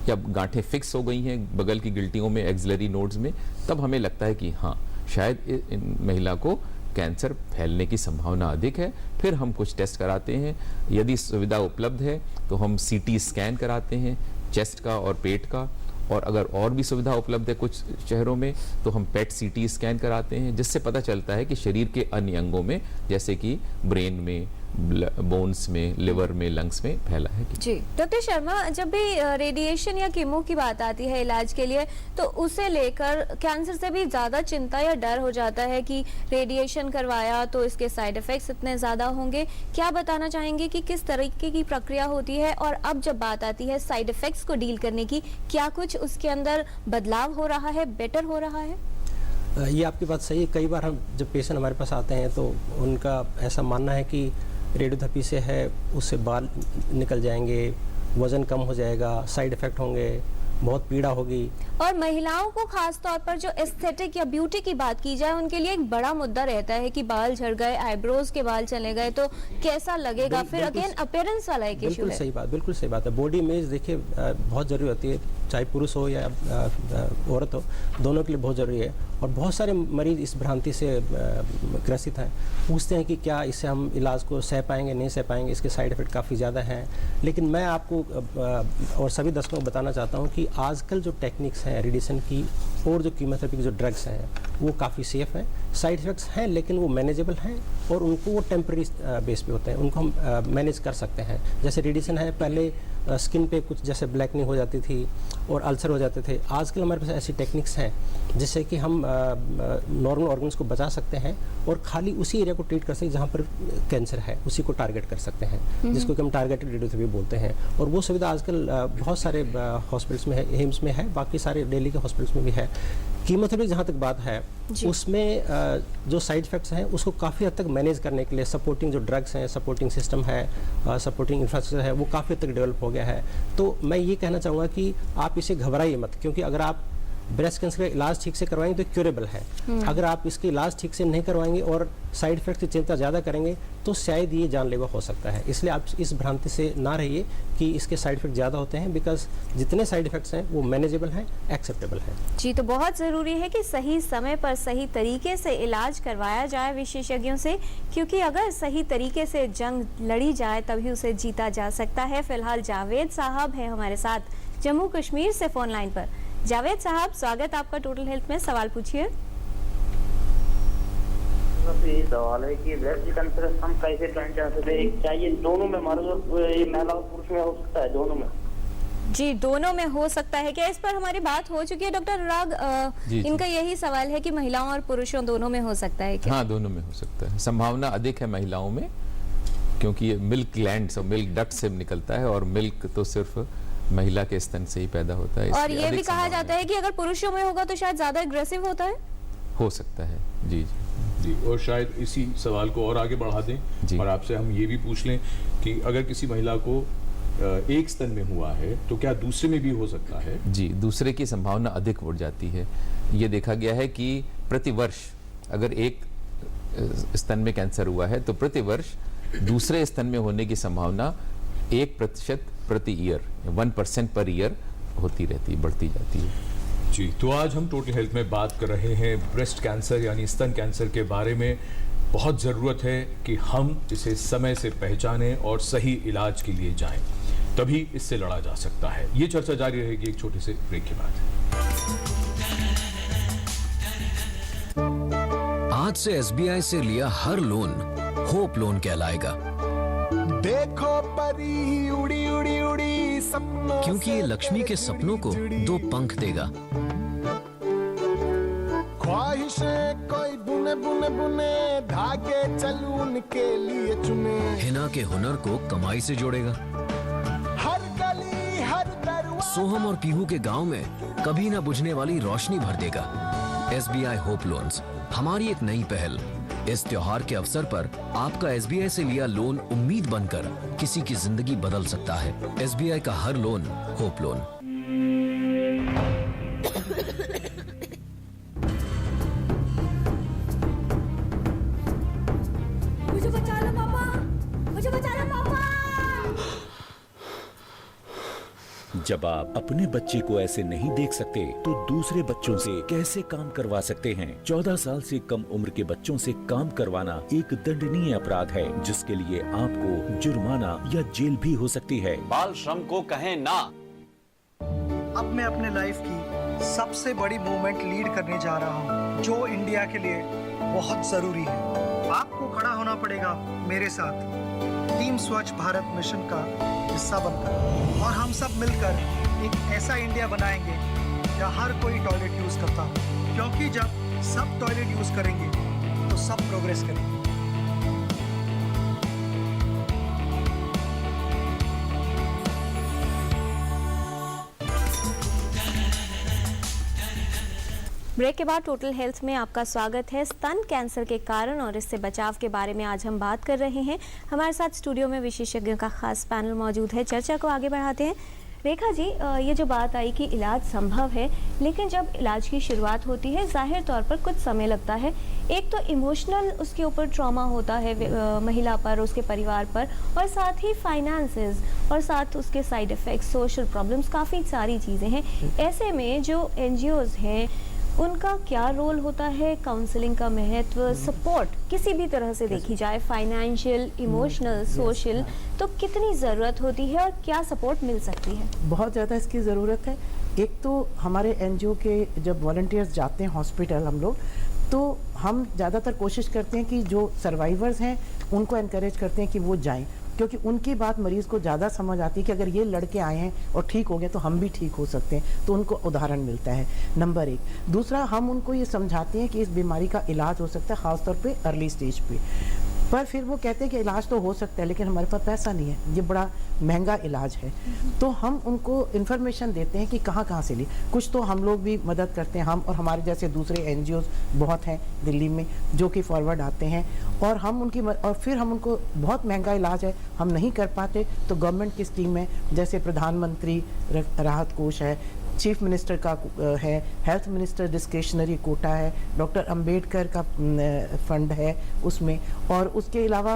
या गांठें फिक्स हो गई हैं बगल की गिल्टियों में, एक्सिलरी नोड्स में, तब हमें लगता है कि हाँ, शायद इन महिला को कैंसर फैलने की संभावना अधिक है। फिर हम कुछ टेस्ट कराते हैं, यदि सुविधा उपलब्ध है तो हम CT स्कैन कराते हैं चेस्ट का और पेट का, और अगर और भी सुविधा उपलब्ध है कुछ शहरों में तो हम PET CT स्कैन कराते हैं, जिससे पता चलता है कि शरीर के अन्य अंगों में, जैसे कि ब्रेन में, बोन्स में, लिवर में, लंग्स में फैला है। जी डॉक्टर शर्मा, जब भी रेडिएशन या कीमो की बात आती है इलाज के लिए, तो उसे लेकर कैंसर से भी ज्यादा चिंता या डर हो जाता है कि रेडिएशन करवाया तो इसके साइड इफेक्ट्स इतने ज्यादा होंगे। क्या बताना चाहेंगे कि किस तरीके की प्रक्रिया होती है, और अब जब बात आती है साइड इफेक्ट्स को डील करने की, क्या कुछ उसके अंदर बदलाव हो रहा है, बेटर हो रहा है? ये आपकी बात सही है। कई बार हम जब पेशेंट हमारे पास आते हैं तो उनका ऐसा मानना है कि रेडियोथेरेपी से है, उससे बाल निकल जाएंगे, वजन कम हो जाएगा, साइड इफेक्ट होंगे, बहुत पीड़ा होगी। और महिलाओं को खास तौर पर जो एस्थेटिक या ब्यूटी की बात की जाए, उनके लिए एक बड़ा मुद्दा रहता है कि बाल झड़ गए, आईब्रोज के बाल चले गए तो कैसा लगेगा, फिर अगेन अपीयरेंस वाला एक इशू है। बिल्कुल सही बात है। बॉडी इमेज देखिए बहुत जरूरी होती है। चाहे पुरुष हो या औरत हो, दोनों के लिए बहुत ज़रूरी है। और बहुत सारे मरीज इस भ्रांति से ग्रसित हैं, पूछते हैं कि क्या इससे हम इलाज को सह पाएंगे, नहीं सह पाएंगे, इसके साइड इफ़ेक्ट काफ़ी ज़्यादा हैं। लेकिन मैं आपको और सभी दर्शकों को बताना चाहता हूँ कि आजकल जो टेक्निक्स हैं रेडिएशन की और जो कीमोथेरेपी की जो ड्रग्स हैं वो काफ़ी सेफ़ हैं। साइड इफ़ेक्ट्स हैं लेकिन वो मैनेजेबल हैं और उनको वो टेम्प्रेरी बेस पे होते हैं, उनको हम मैनेज कर सकते हैं। जैसे रेडिएशन है, पहले स्किन पे कुछ जैसे ब्लैकनिंग हो जाती थी और अल्सर हो जाते थे, आजकल हमारे पास ऐसी टेक्निक्स हैं जिससे कि हम नॉर्मल ऑर्गन्स को बचा सकते हैं और खाली उसी एरिया को ट्रीट कर सकते हैं जहाँ पर कैंसर है, उसी को टारगेट कर सकते हैं, जिसको कि हम टारगेटेड रेडियोथेरेपी बोलते हैं। और वो सुविधा आजकल बहुत सारे हॉस्पिटल्स में है, एम्स में है, बाकी सारे दिल्ली के हॉस्पिटल्स में भी है। कीमोथेरेपी जहाँ तक बात है, उसमें जो साइड इफ़ेक्ट्स हैं उसको काफ़ी हद तक मैनेज करने के लिए सपोर्टिंग जो ड्रग्स हैं, सपोर्टिंग सिस्टम है, सपोर्टिंग इंफ्रास्ट्रक्चर है, वो काफ़ी हद तक डेवलप हो गया है। तो मैं ये कहना चाहूँगा कि आप इसे घबराइए मत, क्योंकि अगर आप ब्रेस्ट कैंसर का इलाज ठीक से करवाएंगे तो क्यूरेबल है। अगर आप इसके इलाज ठीक से नहीं करवाएंगे और साइड इफेक्ट की चिंता ज़्यादा करेंगे तो शायद ये जानलेवा हो सकता है। इसलिए आप इस भ्रांति से ना रहिए कि इसके साइड इफेक्ट ज़्यादा होते हैं, बिकॉज जितने साइड इफेक्ट्स हैं वो मैनेजेबल हैं, एक्सेप्टेबल हैं। जी, तो बहुत ज़रूरी है कि सही समय पर सही तरीके से इलाज करवाया जाए विशेषज्ञों से, क्योंकि अगर सही तरीके से जंग लड़ी जाए तभी उसे जीता जा सकता है। फिलहाल जावेद साहब हैं हमारे साथ जम्मू कश्मीर से फ़ोन लाइन पर। जावेद साहब, स्वागत आपका टोटल हेल्थ में, सवाल पूछिए। यही सवाल है कि ब्रेस्ट कैंसर हम कैसे ट्रीट कर सकते हैं? चाहिए दोनों में, महिला और पुरुष में हो सकता है? दोनों में? जी, दोनों में हो सकता है क्या? इस पर हमारी बात हो चुकी है डॉक्टर अनुराग। इनका यही सवाल है कि महिलाओं और पुरुषों दोनों में हो सकता है क्या? हाँ, दोनों में हो सकता है। संभावना अधिक है महिलाओं में, क्योंकि ये मिल्क ग्लैंड्स और मिल्क डक्ट से निकलता है और मिल्क तो सिर्फ महिला के स्तन से ही पैदा होता है। और ये भी कहा जाता है कि अगर पुरुषों में होगा तो शायद ज्यादा एग्रेसिव होता है। हो सकता है। जी जी, और शायद इसी सवाल को और आगे बढ़ा दें और आपसे हम ये भी पूछ लें कि अगर किसी महिला को एक स्तन में हुआ है तो क्या दूसरे में भी हो सकता है? जी, दूसरे की संभावना अधिक बढ़ जाती है। ये देखा गया है कि प्रतिवर्ष अगर एक स्तन में कैंसर हुआ है तो प्रतिवर्ष दूसरे स्तन में होने की संभावना 1% प्रति ईयर, 1% पर ईयर होती रहती है, बढ़ती जाती है। जी, तो आज हम टोटल हेल्थ में बात कर रहे हैं ब्रेस्ट कैंसर यानी स्तन कैंसर के बारे में। बहुत ज़रूरत है कि हम इसे समय से पहचानें और सही इलाज के लिए जाएं, तभी इससे लड़ा जा सकता है। ये चर्चा जारी रहेगी एक छोटे से ब्रेक के बाद। आज से SBI से लिया हर लोन होप लोन कहलाएगा, देखो परी उड़ी उड़ी उड़ी सपनों, क्योंकि ये लक्ष्मी के सपनों को 2 पंख देगा। ख्वाहिशें कोई बुने बुने बुने, धागे चलून के लिए चुने, हिना के हुनर को कमाई से जोड़ेगा। हर गली हर दरवाजा, सोहम और पीहू के गांव में कभी ना बुझने वाली रोशनी भर देगा। SBI होप लोन्स हमारी एक नई पहल। इस त्योहार के अवसर पर आपका SBI से लिया लोन उम्मीद बनकर किसी की जिंदगी बदल सकता है। SBI का हर लोन होप लोन। मुझे बचा लो पापा, मुझे बचा लो पापा। जब आप अपने बच्चे को ऐसे नहीं देख सकते तो दूसरे बच्चों से कैसे काम करवा सकते हैं? 14 साल से कम उम्र के बच्चों से काम करवाना एक दंडनीय अपराध है, जिसके लिए आपको जुर्माना या जेल भी हो सकती है। बाल श्रम को कहें ना। अब मैं अपने लाइफ की सबसे बड़ी मूवमेंट लीड करने जा रहा हूँ, जो इंडिया के लिए बहुत जरूरी है। आपको खड़ा होना पड़ेगा मेरे साथ टीम स्वच्छ भारत मिशन का हिस्सा बनकर, और हम सब मिलकर एक ऐसा इंडिया बनाएंगे जहाँ हर कोई टॉयलेट यूज करता हो, क्योंकि जब सब टॉयलेट यूज करेंगे तो सब प्रोग्रेस करेंगे। ब्रेक के बाद टोटल हेल्थ में आपका स्वागत है। स्तन कैंसर के कारण और इससे बचाव के बारे में आज हम बात कर रहे हैं। हमारे साथ स्टूडियो में विशेषज्ञों का खास पैनल मौजूद है। चर्चा को आगे बढ़ाते हैं। रेखा जी, ये जो बात आई कि इलाज संभव है, लेकिन जब इलाज की शुरुआत होती है जाहिर तौर पर कुछ समय लगता है। एक तो इमोशनल उसके ऊपर ट्रॉमा होता है महिला पर, उसके परिवार पर, और साथ ही फाइनेंसेस, और साथ उसके साइड इफ़ेक्ट्स, सोशल प्रॉब्लम्स, काफ़ी सारी चीज़ें हैं। ऐसे में जो NGOs हैं उनका क्या रोल होता है, काउंसलिंग का महत्व, सपोर्ट किसी भी तरह से देखी जाए, फाइनेंशियल, इमोशनल, सोशल, तो कितनी ज़रूरत होती है और क्या सपोर्ट मिल सकती है? बहुत ज़्यादा इसकी ज़रूरत है। एक तो हमारे NGO के जब वॉलंटियर्स जाते हैं हॉस्पिटल हम लोग, तो हम ज़्यादातर कोशिश करते हैं कि जो सर्वाइवर्स हैं उनको एनकरेज करते हैं कि वो जाएं, क्योंकि उनकी बात मरीज़ को ज़्यादा समझ आती है कि अगर ये लड़के आए हैं और ठीक हो गए तो हम भी ठीक हो सकते हैं, तो उनको उदाहरण मिलता है, नंबर 1। दूसरा, हम उनको ये समझाते हैं कि इस बीमारी का इलाज हो सकता है, ख़ासतौर पे अर्ली स्टेज पे। पर फिर वो कहते हैं कि इलाज तो हो सकता है लेकिन हमारे पास पैसा नहीं है, ये बड़ा महंगा इलाज है। तो हम उनको इन्फॉर्मेशन देते हैं कि कहाँ कहाँ से ली। कुछ तो हम लोग भी मदद करते हैं, हम और हमारे जैसे दूसरे NGOs बहुत हैं दिल्ली में जो कि फॉरवर्ड आते हैं, और हम उनकी और फिर हम उनको, बहुत महंगा इलाज है, हम नहीं कर पाते तो गवर्नमेंट की स्कीम है, जैसे प्रधानमंत्री राहत कोष है, चीफ मिनिस्टर का है, हेल्थ मिनिस्टर डिस्क्रिशनरी कोटा है, डॉक्टर अंबेडकर का फंड है उसमें, और उसके अलावा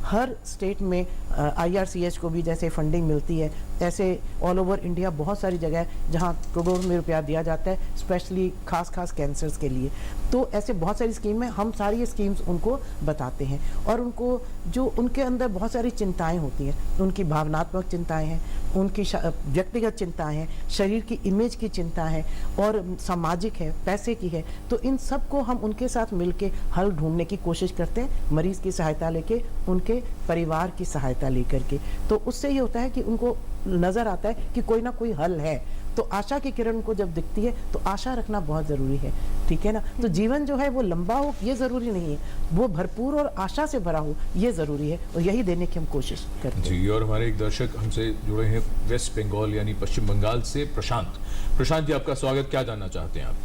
हर स्टेट में IRCH को भी जैसे फंडिंग मिलती है, ऐसे ऑल ओवर इंडिया बहुत सारी जगह है जहाँ करोड़ों में रुपया दिया जाता है स्पेशली खास कैंसर्स के लिए। तो ऐसे बहुत सारी स्कीम है, हम सारी स्कीम्स उनको बताते हैं, और उनको जो उनके अंदर बहुत सारी चिंताएं होती हैं, उनकी भावनात्मक चिंताएं हैं, उनकी व्यक्तिगत चिंताएं हैं, शरीर की इमेज की चिंता है, और सामाजिक है, पैसे की है, तो इन सब को हम उनके साथ मिलके हल ढूंढने की कोशिश करते हैं, मरीज़ की सहायता लेके, उनके परिवार की सहायता लेकर के। तो उससे ये होता है कि उनको नज़र आता है कि कोई ना कोई हल है, तो आशा की किरण को जब दिखती है तो आशा रखना बहुत ज़रूरी है, ठीक है ना। तो जीवन जो है वो लंबा हो ये ज़रूरी नहीं है, वो भरपूर और आशा से भरा हो ये ज़रूरी है, और यही देने की हम कोशिश करते हैं। जी, और हमारे एक दर्शक हमसे जुड़े हैं वेस्ट बंगाल यानी पश्चिम बंगाल से, प्रशांत जी, आपका स्वागत। क्या जानना चाहते हैं आप?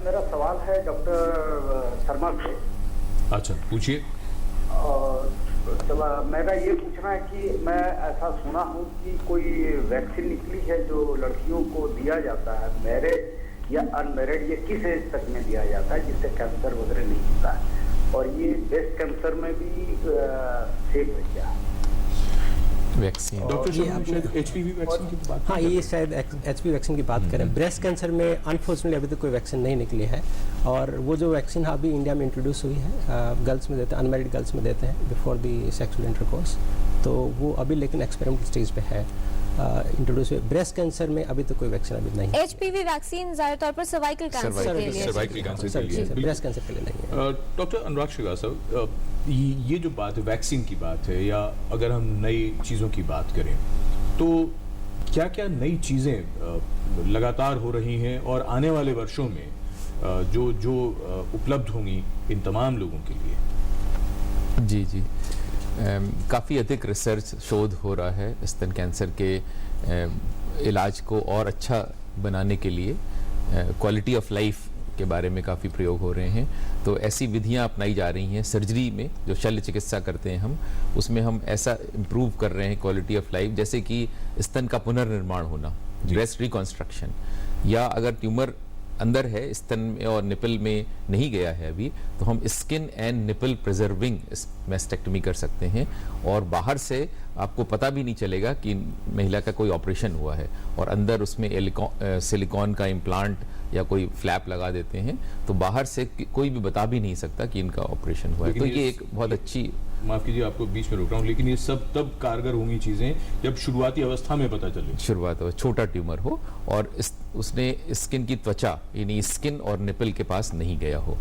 मेरा सवाल है डॉक्टर शर्मा से। अच्छा, पूछिए। तो मेरा ये पूछना है कि मैं ऐसा सुना हूँ कि कोई वैक्सीन निकली है जो लड़कियों को दिया जाता है, मैरिड या अनमैरिड, ये किस एज तक में दिया जाता है जिससे कैंसर वगैरह नहीं होता है, और ये ब्रेस्ट कैंसर में भी सेफ है क्या? वैक्सीन डॉक्टर शायद HPV वैक्सीन की बात, हाँ, ये शायद HPV वैक्सीन की बात करें। ब्रेस्ट कैंसर में अनफॉर्चुनेटली अभी तक कोई वैक्सीन नहीं निकली है, और वो जो वैक्सीन अभी इंडिया में इंट्रोड्यूस हुई है, गर्ल्स में देते हैं, अनमैरिड गर्ल्स में देते हैं बिफोर द सेक्सुअल इंटरकोर्स, तो वो अभी लेकिन एक्सपेरिमेंटल स्टेज पे है, इंट्रोड्यूस हुई। ब्रेस्ट कैंसर में अभी तो कोई वैक्सीन अभी नहीं है। HPV वैक्सीन ज्यादा तौर पर सर्वाइकल कैंसर के लिए, ब्रेस्ट कैंसर के लिए नहीं है। डॉक्टर अनुराग श्रीवास्तव, ये जो बात है वैक्सीन की बात है, या अगर हम नई चीज़ों की बात करें तो क्या क्या नई चीज़ें लगातार हो रही हैं और आने वाले वर्षों में जो उपलब्ध होंगी इन तमाम लोगों के लिए? जी, काफ़ी अधिक रिसर्च शोध हो रहा है स्तन कैंसर के इलाज को और अच्छा बनाने के लिए। क्वालिटी ऑफ लाइफ के बारे में काफ़ी प्रयोग हो रहे हैं, तो ऐसी विधियां अपनाई जा रही हैं। सर्जरी में जो शल्य चिकित्सा करते हैं हम, उसमें हम ऐसा इम्प्रूव कर रहे हैं क्वालिटी ऑफ लाइफ, जैसे कि स्तन का पुनर्निर्माण होना, ब्रेस्ट रिकॉन्स्ट्रक्शन, या अगर ट्यूमर अंदर है स्तन में और निपल में नहीं गया है अभी, तो हम skin and nipple preserving mastectomy कर सकते हैं, और बाहर से आपको पता भी नहीं चलेगा कि महिला का कोई ऑपरेशन हुआ है, और अंदर उसमें सिलिकॉन का इम्प्लांट या कोई फ्लैप लगा देते हैं, तो बाहर से कोई भी बता भी नहीं सकता कि इनका ऑपरेशन हुआ है। तो ये एक बहुत अच्छी, माफ कीजिए आपको बीच में रोक रहा हूँ, लेकिन ये सब तब कारगर होंगी चीज़ें जब शुरुआती अवस्था में पता चले, शुरुआत हो, छोटा ट्यूमर हो और उसने स्किन की त्वचा यानी स्किन और निपल के पास नहीं गया हो।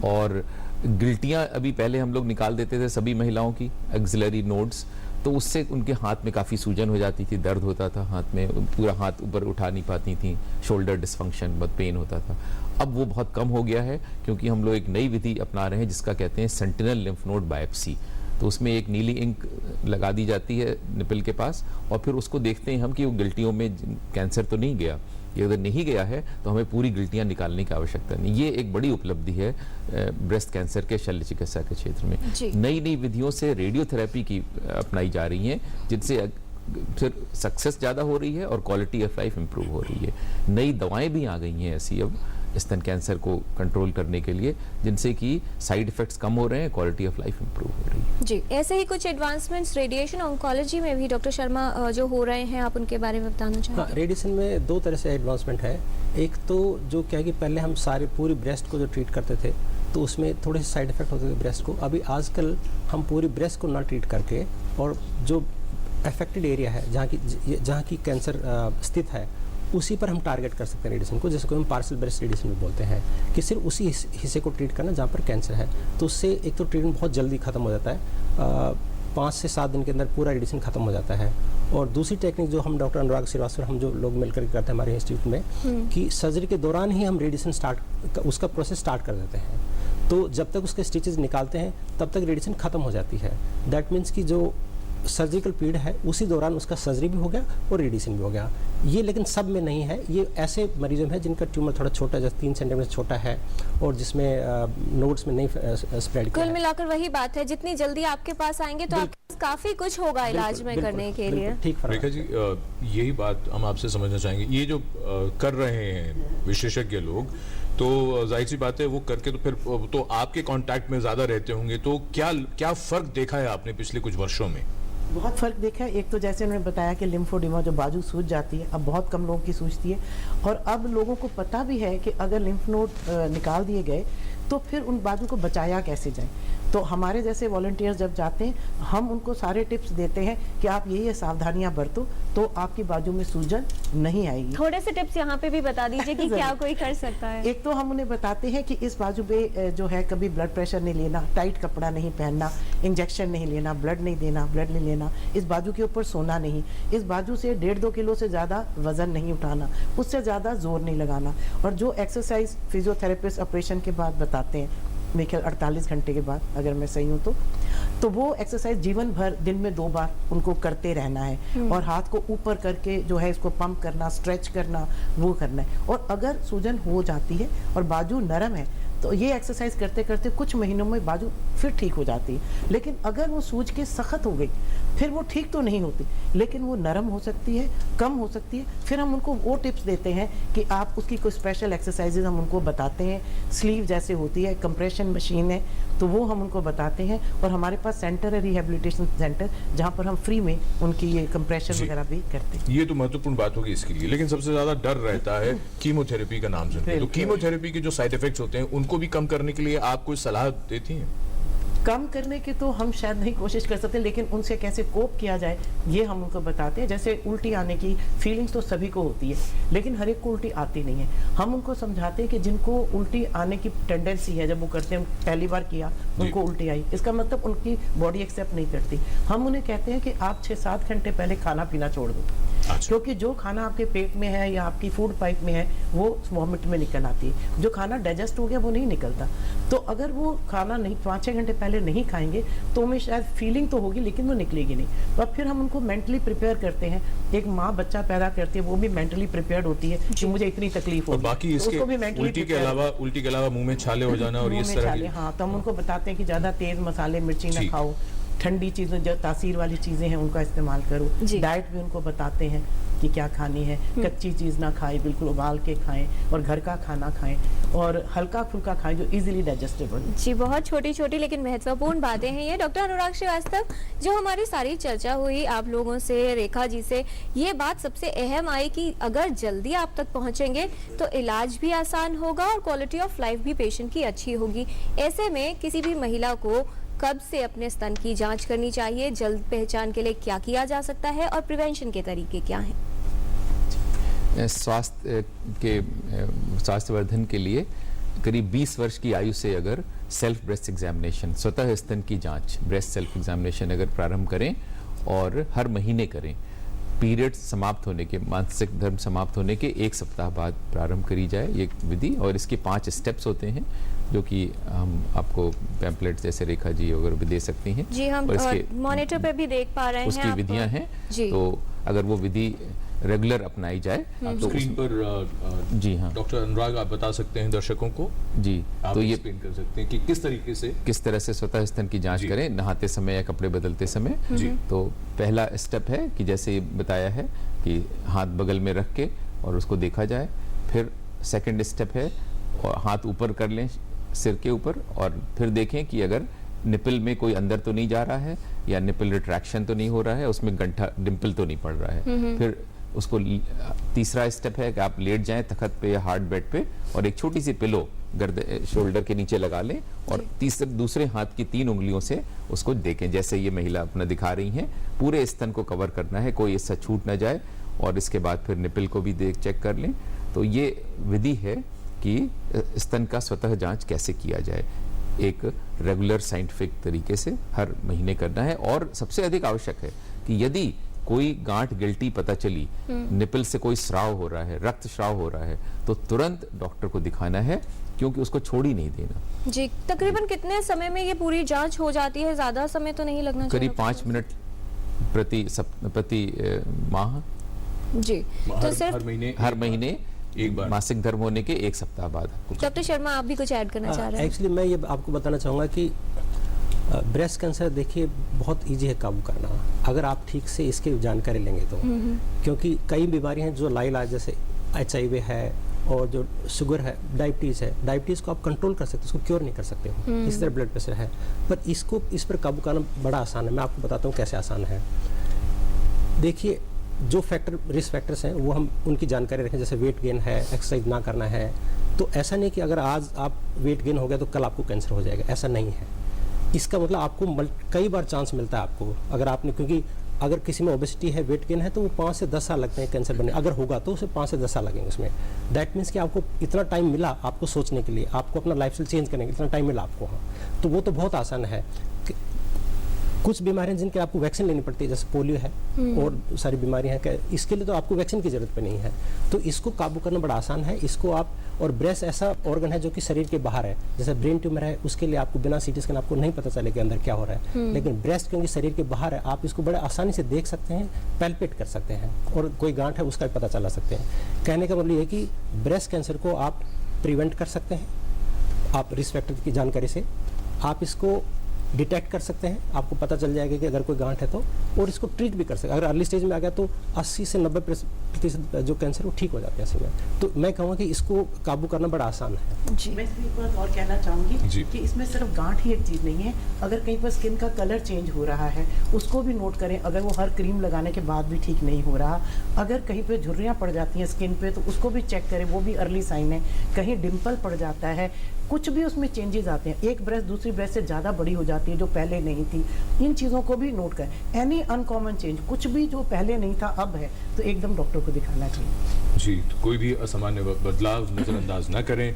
और गिल्टियाँ अभी पहले हम लोग निकाल देते थे सभी महिलाओं की, एक्सिलरी नोड्स, तो उससे उनके हाथ में काफ़ी सूजन हो जाती थी, दर्द होता था हाथ में, पूरा हाथ ऊपर उठा नहीं पाती थी, शोल्डर डिस्फंक्शन, बहुत पेन होता था। अब वो बहुत कम हो गया है क्योंकि हम लोग एक नई विधि अपना रहे हैं जिसका कहते हैं सेंटिनल लिम्फ नोड बायोप्सी। तो उसमें एक नीली इंक लगा दी जाती है निपल के पास, और फिर उसको देखते हैं हम कि वो गिल्टियों में कैंसर तो नहीं गया, ये अगर नहीं गया है तो हमें पूरी गिल्टियाँ निकालने की आवश्यकता नहीं। ये एक बड़ी उपलब्धि है ब्रेस्ट कैंसर के शल्य चिकित्सा के क्षेत्र में। नई नई विधियों से रेडियोथेरेपी की अपनाई जा रही हैं, जिनसे फिर सक्सेस ज़्यादा हो रही है और क्वालिटी ऑफ लाइफ इम्प्रूव हो रही है। नई दवाएं भी आ गई हैं ऐसी अब स्तन कैंसर को कंट्रोल करने के लिए, जिनसे कि साइड इफ़ेक्ट्स कम हो रहे हैं, क्वालिटी ऑफ लाइफ इम्प्रूव हो रही है। जी, ऐसे ही कुछ एडवांसमेंट्स रेडिएशन ऑन्कोलॉजी में भी डॉक्टर शर्मा जो हो रहे हैं, आप उनके बारे में बताना चाहेंगे? हाँ, रेडिएशन में दो तरह से एडवांसमेंट है। एक तो जो क्या है कि पहले हम सारे पूरी ब्रेस्ट को जो ट्रीट करते थे तो उसमें थोड़े से साइड इफेक्ट होते थे ब्रेस्ट को। अभी आजकल हम पूरी ब्रेस्ट को ना ट्रीट करके और जो अफेक्टेड एरिया है जहाँ की कैंसर स्थित है उसी पर हम टारगेट कर सकते हैं रेडिएशन को, जैसे को हम पार्शियल ब्रेस्ट रेडिएशन भी बोलते हैं, कि सिर्फ उसी हिस्से को ट्रीट करना जहाँ पर कैंसर है। तो उससे एक तो ट्रीटमेंट बहुत जल्दी खत्म हो जाता है, 5 से 7 दिन के अंदर पूरा रेडिएशन खत्म हो जाता है। और दूसरी टेक्निक जो हम डॉक्टर अनुराग श्रीवास्तव हम जो लोग मिलकर करते हैं हमारे इंस्टीट्यूट में, कि सर्जरी के दौरान ही हम रेडिएशन उसका प्रोसेस स्टार्ट कर देते हैं। तो जब तक उसके स्टिचेस निकालते हैं तब तक रेडिएशन खत्म हो जाती है। दैट मीन्स कि जो सर्जिकल पीरियड है उसी दौरान उसका सर्जरी भी हो गया और रेडिएशन भी हो गया। ये लेकिन सब में नहीं है, ये ऐसे मरीजों में है जिनका ट्यूमर थोड़ा छोटा, जैसे 3 सेंटीमीटर छोटा है और जिसमें नोड्स में नहीं स्प्रेड। कुल मिलाकर वही बात है, जितनी जल्दी आपके पास आएंगे तो आपके पास काफी कुछ होगा इलाज में करने के लिए। ठीक रेखा जी, यही बात हम आपसे समझना चाहेंगे, ये जो कर रहे हैं विशेषज्ञ लोग, तो जाहिर सी बात है वो करके तो फिर तो आपके कांटेक्ट में ज्यादा रहते होंगे, तो क्या फर्क देखा है आपने पिछले कुछ वर्षों में? बहुत फ़र्क देखा है। एक तो जैसे उन्होंने बताया कि लिम्फोडिमा जो बाजू सूज जाती है, अब बहुत कम लोगों की सूजती है, और अब लोगों को पता भी है कि अगर लिम्फ नोड निकाल दिए गए तो फिर उन बाजू को बचाया कैसे जाए। तो हमारे जैसे वॉलंटियर्स जब जाते हैं हम उनको सारे टिप्स देते हैं कि आप ये सावधानियां बरतो तो आपकी बाजू में सूजन नहीं आएगी। थोड़े से टिप्स यहाँ पे भी बता दीजिए कि क्या कोई कर सकता है। एक तो हम उन्हें बताते हैं कि इस बाजू पे जो है कभी ब्लड प्रेशर नहीं लेना, टाइट कपड़ा नहीं पहनना, इंजेक्शन नहीं लेना, ब्लड नहीं देना, ब्लड नहीं लेना, इस बाजू के ऊपर सोना नहीं, इस बाजू से 1.5-2 किलो से ज़्यादा वजन नहीं उठाना, उससे ज़्यादा जोर नहीं लगाना। और जो एक्सरसाइज फिजियोथेरेपिस्ट ऑपरेशन के बाद बताते हैं, मेरे ख्याल 48 घंटे के बाद अगर मैं सही हूँ तो वो एक्सरसाइज जीवन भर दिन में 2 बार उनको करते रहना है। और हाथ को ऊपर करके जो है इसको पंप करना, स्ट्रेच करना, वो करना है। और अगर सूजन हो जाती है और बाजू नरम है तो ये एक्सरसाइज करते करते कुछ महीनों में बाजू फिर ठीक हो जाती है। लेकिन अगर वो सूज के सख्त हो गई फिर वो ठीक तो नहीं होती, लेकिन वो नरम हो सकती है, कम हो सकती है। फिर हम उनको वो टिप्स देते हैं कि आप उसकी कोई स्पेशल एक्सरसाइजेज हम उनको बताते हैं, स्लीव जैसे होती है, कंप्रेशन मशीन है तो वो हम उनको बताते हैं। और हमारे पास सेंटर है, रिहेबिलिटेशन सेंटर, जहाँ पर हम फ्री में उनकी ये कंप्रेशन वगैरह भी करते हैं। ये तो महत्वपूर्ण बात होगी इसके लिए, लेकिन सबसे ज्यादा डर रहता है कीमोथेरेपी का नाम सुनते हैं। तो कीमोथेरेपी के जो साइड इफेक्ट्स होते हैं उनको भी कम करने के लिए आप कोई सलाह देती हैं? कम करने की तो हम शायद नहीं कोशिश कर सकते, लेकिन उनसे कैसे कोप किया जाए ये हम उनको बताते हैं। जैसे उल्टी आने की फीलिंग्स तो सभी को होती है, लेकिन हर एक को उल्टी आती नहीं है। हम उनको समझाते हैं कि जिनको उल्टी आने की टेंडेंसी है, जब वो करते हैं, पहली बार किया उनको उल्टी आई, इसका मतलब उनकी बॉडी एक्सेप्ट नहीं करती। हम उन्हें कहते हैं कि आप 6-7 घंटे पहले खाना पीना छोड़ दो। क्योंकि जो खाना आपके पेट में है या आपकी फूड पाइप में है वो वॉमिट में निकल आती है। जो खाना डाइजेस्ट हो गया वो नहीं निकलता। तो अगर वो खाना नहीं 5-6 घंटे पहले नहीं खाएंगे तो उन्हें शायद फीलिंग तो होगी लेकिन वो निकलेगी नहीं। तो अब फिर हम उनको मेंटली प्रिपेयर करते हैं। एक माँ बच्चा पैदा करती है वो भी मेंटली प्रिपेयर्ड होती है कि मुझे इतनी तकलीफ होगी। बाकी इसके उल्टी के अलावा मुंह में छाले हो जाना और इस तरह की, हाँ, तो हम उनको बताते हैं कि ज्यादा तेज मसाले मिर्ची ना खाओ, ठंडी चीज़ें जो तासीर वाली चीज़ें हैं उनका इस्तेमाल करो। डाइट भी उनको बताते हैं कि क्या खानी है, कच्ची चीज़ ना खाएं, बिल्कुल उबाल के खाएं और घर का खाना खाएं और हल्का फुल्का खाएं जो इजीली डाइजेस्टेबल। जी, बहुत छोटी छोटी लेकिन महत्वपूर्ण बातें हैं ये। डॉक्टर अनुराग श्रीवास्तव, जो हमारी सारी चर्चा हुई आप लोगों से, रेखा जी से, ये बात सबसे अहम आई कि अगर जल्दी आप तक पहुंचेंगे तो इलाज भी आसान होगा और क्वालिटी ऑफ लाइफ भी पेशेंट की अच्छी होगी। ऐसे में किसी भी महिला को कब से अपने स्तन की जांच करनी चाहिए, जल्द पहचान के लिए क्या किया जा सकता है और प्रिवेंशन के तरीके क्या हैं? स्वास्थ्यवर्धन के लिए करीब 20 वर्ष की आयु से अगर सेल्फ ब्रेस्ट एग्जामिनेशन, स्वतः स्तन की जांच, ब्रेस्ट सेल्फ एग्जामिनेशन अगर प्रारंभ करें और हर महीने करें, पीरियड समाप्त होने के, मासिक धर्म समाप्त होने के 1 सप्ताह बाद प्रारंभ करी जाए ये विधि। और इसके 5 स्टेप्स होते हैं जो कि हम आपको पैम्पलेट जैसे रेखा जी वगैरह भी दे सकती हैं। जी, हम मॉनिटर पे भी देख पा रहे हैं। उसकी विधियां हैं। तो अगर वो विधि रेगुलर अपनाई जाए। तो स्क्रीन पर जी हाँ डॉक्टर अनुराग आप बता सकते हैं दर्शकों को, जी आप तो ये एक्सप्लेन कर सकते हैं कि किस तरीके से किस तरह से स्वतः स्तन की जांच करें नहाते समय या कपड़े बदलते समय। जी। तो पहला स्टेप है कि जैसे बताया है कि हाथ बगल में रख के और उसको देखा जाए। फिर सेकंड स्टेप है और हाथ ऊपर कर लें सिर के ऊपर और फिर देखें कि अगर निपल में कोई अंदर तो नहीं जा रहा है या निपल रिट्रैक्शन तो नहीं हो रहा है, उसमें गंठा डिंपल तो नहीं पड़ रहा है। फिर उसको तीसरा स्टेप है कि आप लेट जाएं तख्त पे या हार्ड बेड पे और एक छोटी सी पिलो शोल्डर के नीचे लगा लें और दूसरे हाथ की 3 उंगलियों से उसको देखें, जैसे ये महिला अपना दिखा रही हैं। पूरे स्तन को कवर करना है, कोई हिस्सा छूट ना जाए और इसके बाद फिर निपल को भी चेक कर लें। तो ये विधि है कि स्तन का स्वतः जांच कैसे किया जाए, एक रेगुलर साइंटिफिक तरीके से हर महीने करना है। और सबसे अधिक आवश्यक है कि यदि कोई गांठ गिल्टी पता चली, निपल से कोई स्राव हो रहा है, रक्त स्राव हो रहा है, तो तुरंत डॉक्टर को दिखाना है क्योंकि उसको छोड़ ही नहीं देना। जी, तकरीबन कितने समय में ये पूरी जांच हो जाती है? ज्यादा समय तो नहीं लगना चाहिए? करीब 5 मिनट प्रति माह। जी, तो सिर्फ हर महीने एक बार मासिक धर्म होने के 1 सप्ताह बाद। डॉक्टर शर्मा आप भी कुछ ऐड करना चाह रहे हैं? एक्चुअली मैं ये आपको बताना चाहूँगा कि ब्रेस्ट कैंसर देखिए बहुत इजी है काबू करना, अगर आप ठीक से इसकी जानकारी लेंगे तो। क्योंकि कई बीमारियां हैं जो लाइलाज, जैसे HIV है और जो शुगर है, डायबिटीज़ है, डायबिटीज़ को आप कंट्रोल कर सकते हो, उसको क्योर नहीं कर सकते हो। इस तरह ब्लड प्रेशर है, पर इस पर काबू करना बड़ा आसान है। मैं आपको बताता हूँ कैसे आसान है। देखिए जो रिस्क फैक्टर्स हैं वो हम उनकी जानकारी रखें, जैसे वेट गेन है, एक्सरसाइज ना करना है। तो ऐसा नहीं कि अगर आज आप वेट गेन हो गया तो कल आपको कैंसर हो जाएगा, ऐसा नहीं है। इसका मतलब आपको कई बार चांस मिलता है आपको, अगर आपने, क्योंकि अगर किसी में ओबेसिटी है, वेट गेन है, तो वो 5 से 10 साल लगते हैं कैंसर बनने, अगर होगा तो उसे 5 से 10 साल लगेंगे उसमें। दैट मीन्स कि आपको इतना टाइम मिला आपको सोचने के लिए, आपको अपना लाइफस्टाइल चेंज करने के इतना टाइम मिला आपको। हाँ, तो वो तो बहुत आसान है। कुछ बीमारियां जिनके आपको वैक्सीन लेनी पड़ती है, जैसे पोलियो है और सारी बीमारियां हैं, इसके लिए तो आपको वैक्सीन की जरूरत भी नहीं है। तो इसको काबू करना बड़ा आसान है। इसको आप, और ब्रेस्ट ऐसा ऑर्गन है जो कि शरीर के बाहर है, जैसे ब्रेन ट्यूमर है उसके लिए आपको बिना CT स्कैन आपको नहीं पता चले कि अंदर क्या हो रहा है। लेकिन ब्रेस्ट क्योंकि शरीर के बाहर है, आप इसको बड़े आसानी से देख सकते हैं, पैल्पेट कर सकते हैं और कोई गांठ है उसका भी पता चला सकते हैं। कहने का मतलब ये कि ब्रेस्ट कैंसर को आप प्रिवेंट कर सकते हैं, आप रिस्क फैक्टर की जानकारी से आप इसको डिटेक्ट कर सकते हैं, आपको पता चल जाएगा कि अगर कोई गांठ है तो, और इसको ट्रीट भी कर सकते हैं। अगर अर्ली स्टेज में आ गया तो 80 से 90% जो कैंसर वो ठीक हो जाते हैं ऐसे में। तो मैं कहूँगा कि इसको काबू करना बड़ा आसान है। जी, मैं इसमें एक बात और कहना चाहूँगी कि इसमें सिर्फ गांठ ही एक चीज़ नहीं है। अगर कहीं पर स्किन का कलर चेंज हो रहा है उसको भी नोट करें, अगर वो हर क्रीम लगाने के बाद भी ठीक नहीं हो रहा, अगर कहीं पर झुर्रियाँ पड़ जाती हैं स्किन पे तो उसको भी चेक करें, वो भी अर्ली साइन है। कहीं डिम्पल पड़ जाता है, कुछ भी उसमें चेंजेस आते हैं, एक ब्रेस्ट दूसरी ब्रेस्ट से ज़्यादा बड़ी हो जाती है जो पहले नहीं थी, इन चीज़ों को भी नोट करें। एनी अनकॉमन चेंज, कुछ भी जो पहले नहीं था अब है, तो एकदम डॉक्टर को दिखाना चाहिए। जी, तो कोई भी असामान्य बदलाव नजरअंदाज न करें।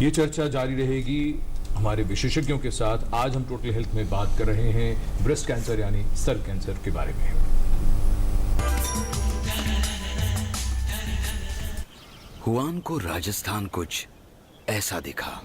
ये चर्चा जारी रहेगी हमारे विशेषज्ञों के साथ। आज हम टोटल हेल्थ में बात कर रहे हैं ब्रेस्ट कैंसर यानी स्तन कैंसर के बारे में। हुआन को राजस्थान कुछ ऐसा दिखा।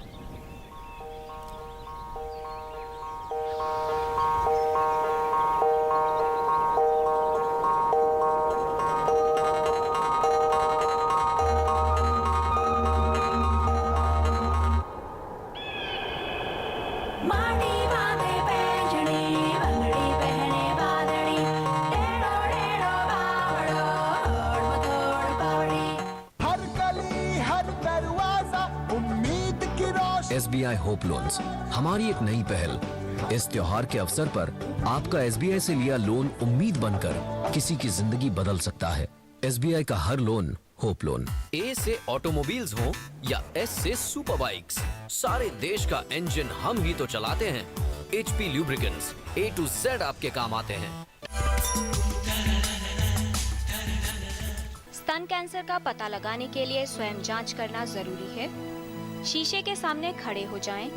SBI होप लोन्स हमारी एक नई पहल। इस त्योहार के अवसर पर आपका SBI से लिया लोन उम्मीद बनकर किसी की जिंदगी बदल सकता है। SBI का हर लोन होप लोन। A से ऑटोमोबाइल्स हो या S से सुपर बाइक्स, सारे देश का इंजन हम ही तो चलाते हैं। HP lubricants A to Z आपके काम आते हैं। स्तन कैंसर का पता लगाने के लिए स्वयं जांच करना जरूरी है। शीशे के सामने खड़े हो जाएं,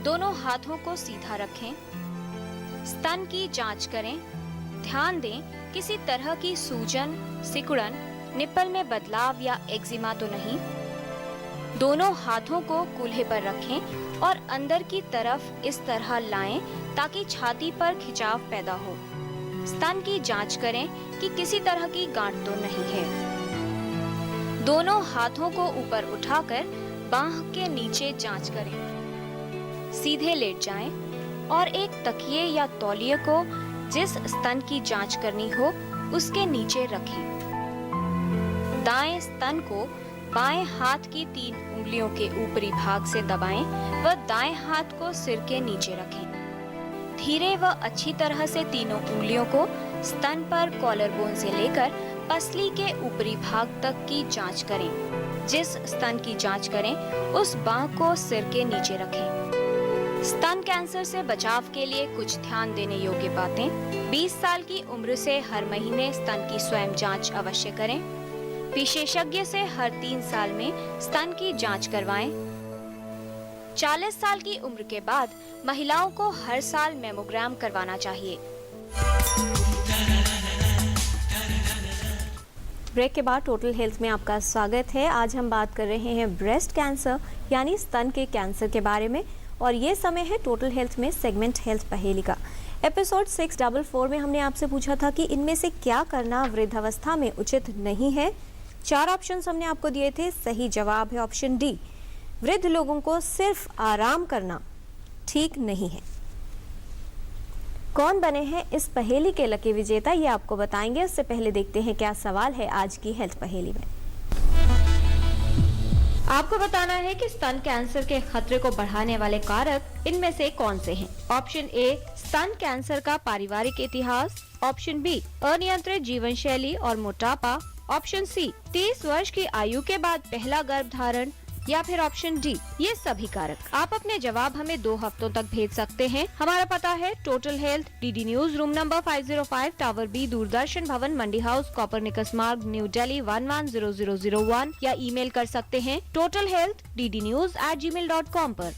दोनों हाथों को सीधा रखें, स्तन की जांच करें, ध्यान दें किसी तरह की सूजन, सिकुड़न, निप्पल में बदलाव या एक्जिमा तो नहीं। दोनों हाथों को कूल्हे पर रखें और अंदर की तरफ इस तरह लाएं ताकि छाती पर खिंचाव पैदा हो। स्तन की जांच करें कि किसी तरह की गांठ तो नहीं है। दोनों हाथों को ऊपर उठाकर बांह के नीचे जांच करें। सीधे लेट जाएं और एक तकिए या तौलिए को जिस स्तन की जांच करनी हो उसके नीचे रखें। दाएं स्तन को बाएं हाथ की 3 उंगलियों के ऊपरी भाग से दबाएं व दाएं हाथ को सिर के नीचे रखें। धीरे व अच्छी तरह से तीनों उंगलियों को स्तन पर कॉलर बोन से लेकर पसली के ऊपरी भाग तक की जांच करें। जिस स्तन की जांच करें उस बांह को सिर के नीचे रखें। स्तन कैंसर से बचाव के लिए कुछ ध्यान देने योग्य बातें। 20 साल की उम्र से हर महीने स्तन की स्वयं जांच अवश्य करें। विशेषज्ञ से हर 3 साल में स्तन की जांच करवाएं। 40 साल की उम्र के बाद महिलाओं को हर साल मेमोग्राम करवाना चाहिए। ब्रेक के बाद टोटल हेल्थ में आपका स्वागत है। आज हम बात कर रहे हैं ब्रेस्ट कैंसर यानी स्तन के कैंसर के बारे में और ये समय है टोटल हेल्थ में सेगमेंट हेल्थ पहेली का। एपिसोड 644 में हमने आपसे पूछा था कि इनमें से क्या करना वृद्धावस्था में उचित नहीं है। 4 ऑप्शंस हमने आपको दिए थे। सही जवाब है ऑप्शन डी, वृद्ध लोगों को सिर्फ आराम करना ठीक नहीं है। कौन बने हैं इस पहेली के लकी विजेता, ये आपको बताएंगे। उससे पहले देखते हैं क्या सवाल है आज की हेल्थ पहेली में। आपको बताना है कि स्तन कैंसर के खतरे को बढ़ाने वाले कारक इनमें से कौन से हैं। ऑप्शन ए, स्तन कैंसर का पारिवारिक इतिहास। ऑप्शन बी, अनियंत्रित जीवन शैली और मोटापा। ऑप्शन सी, 30 वर्ष की आयु के बाद पहला गर्भधारण। या फिर ऑप्शन डी, ये सभी कारक। आप अपने जवाब हमें 2 हफ्तों तक भेज सकते हैं। हमारा पता है total health, DD news, room number 505, tower B, Doordarshan Bhavan, Mandi house, Copernicus Marg, New Delhi 110001 या ईमेल कर सकते हैं totalhealthddnews@gmail.com पर।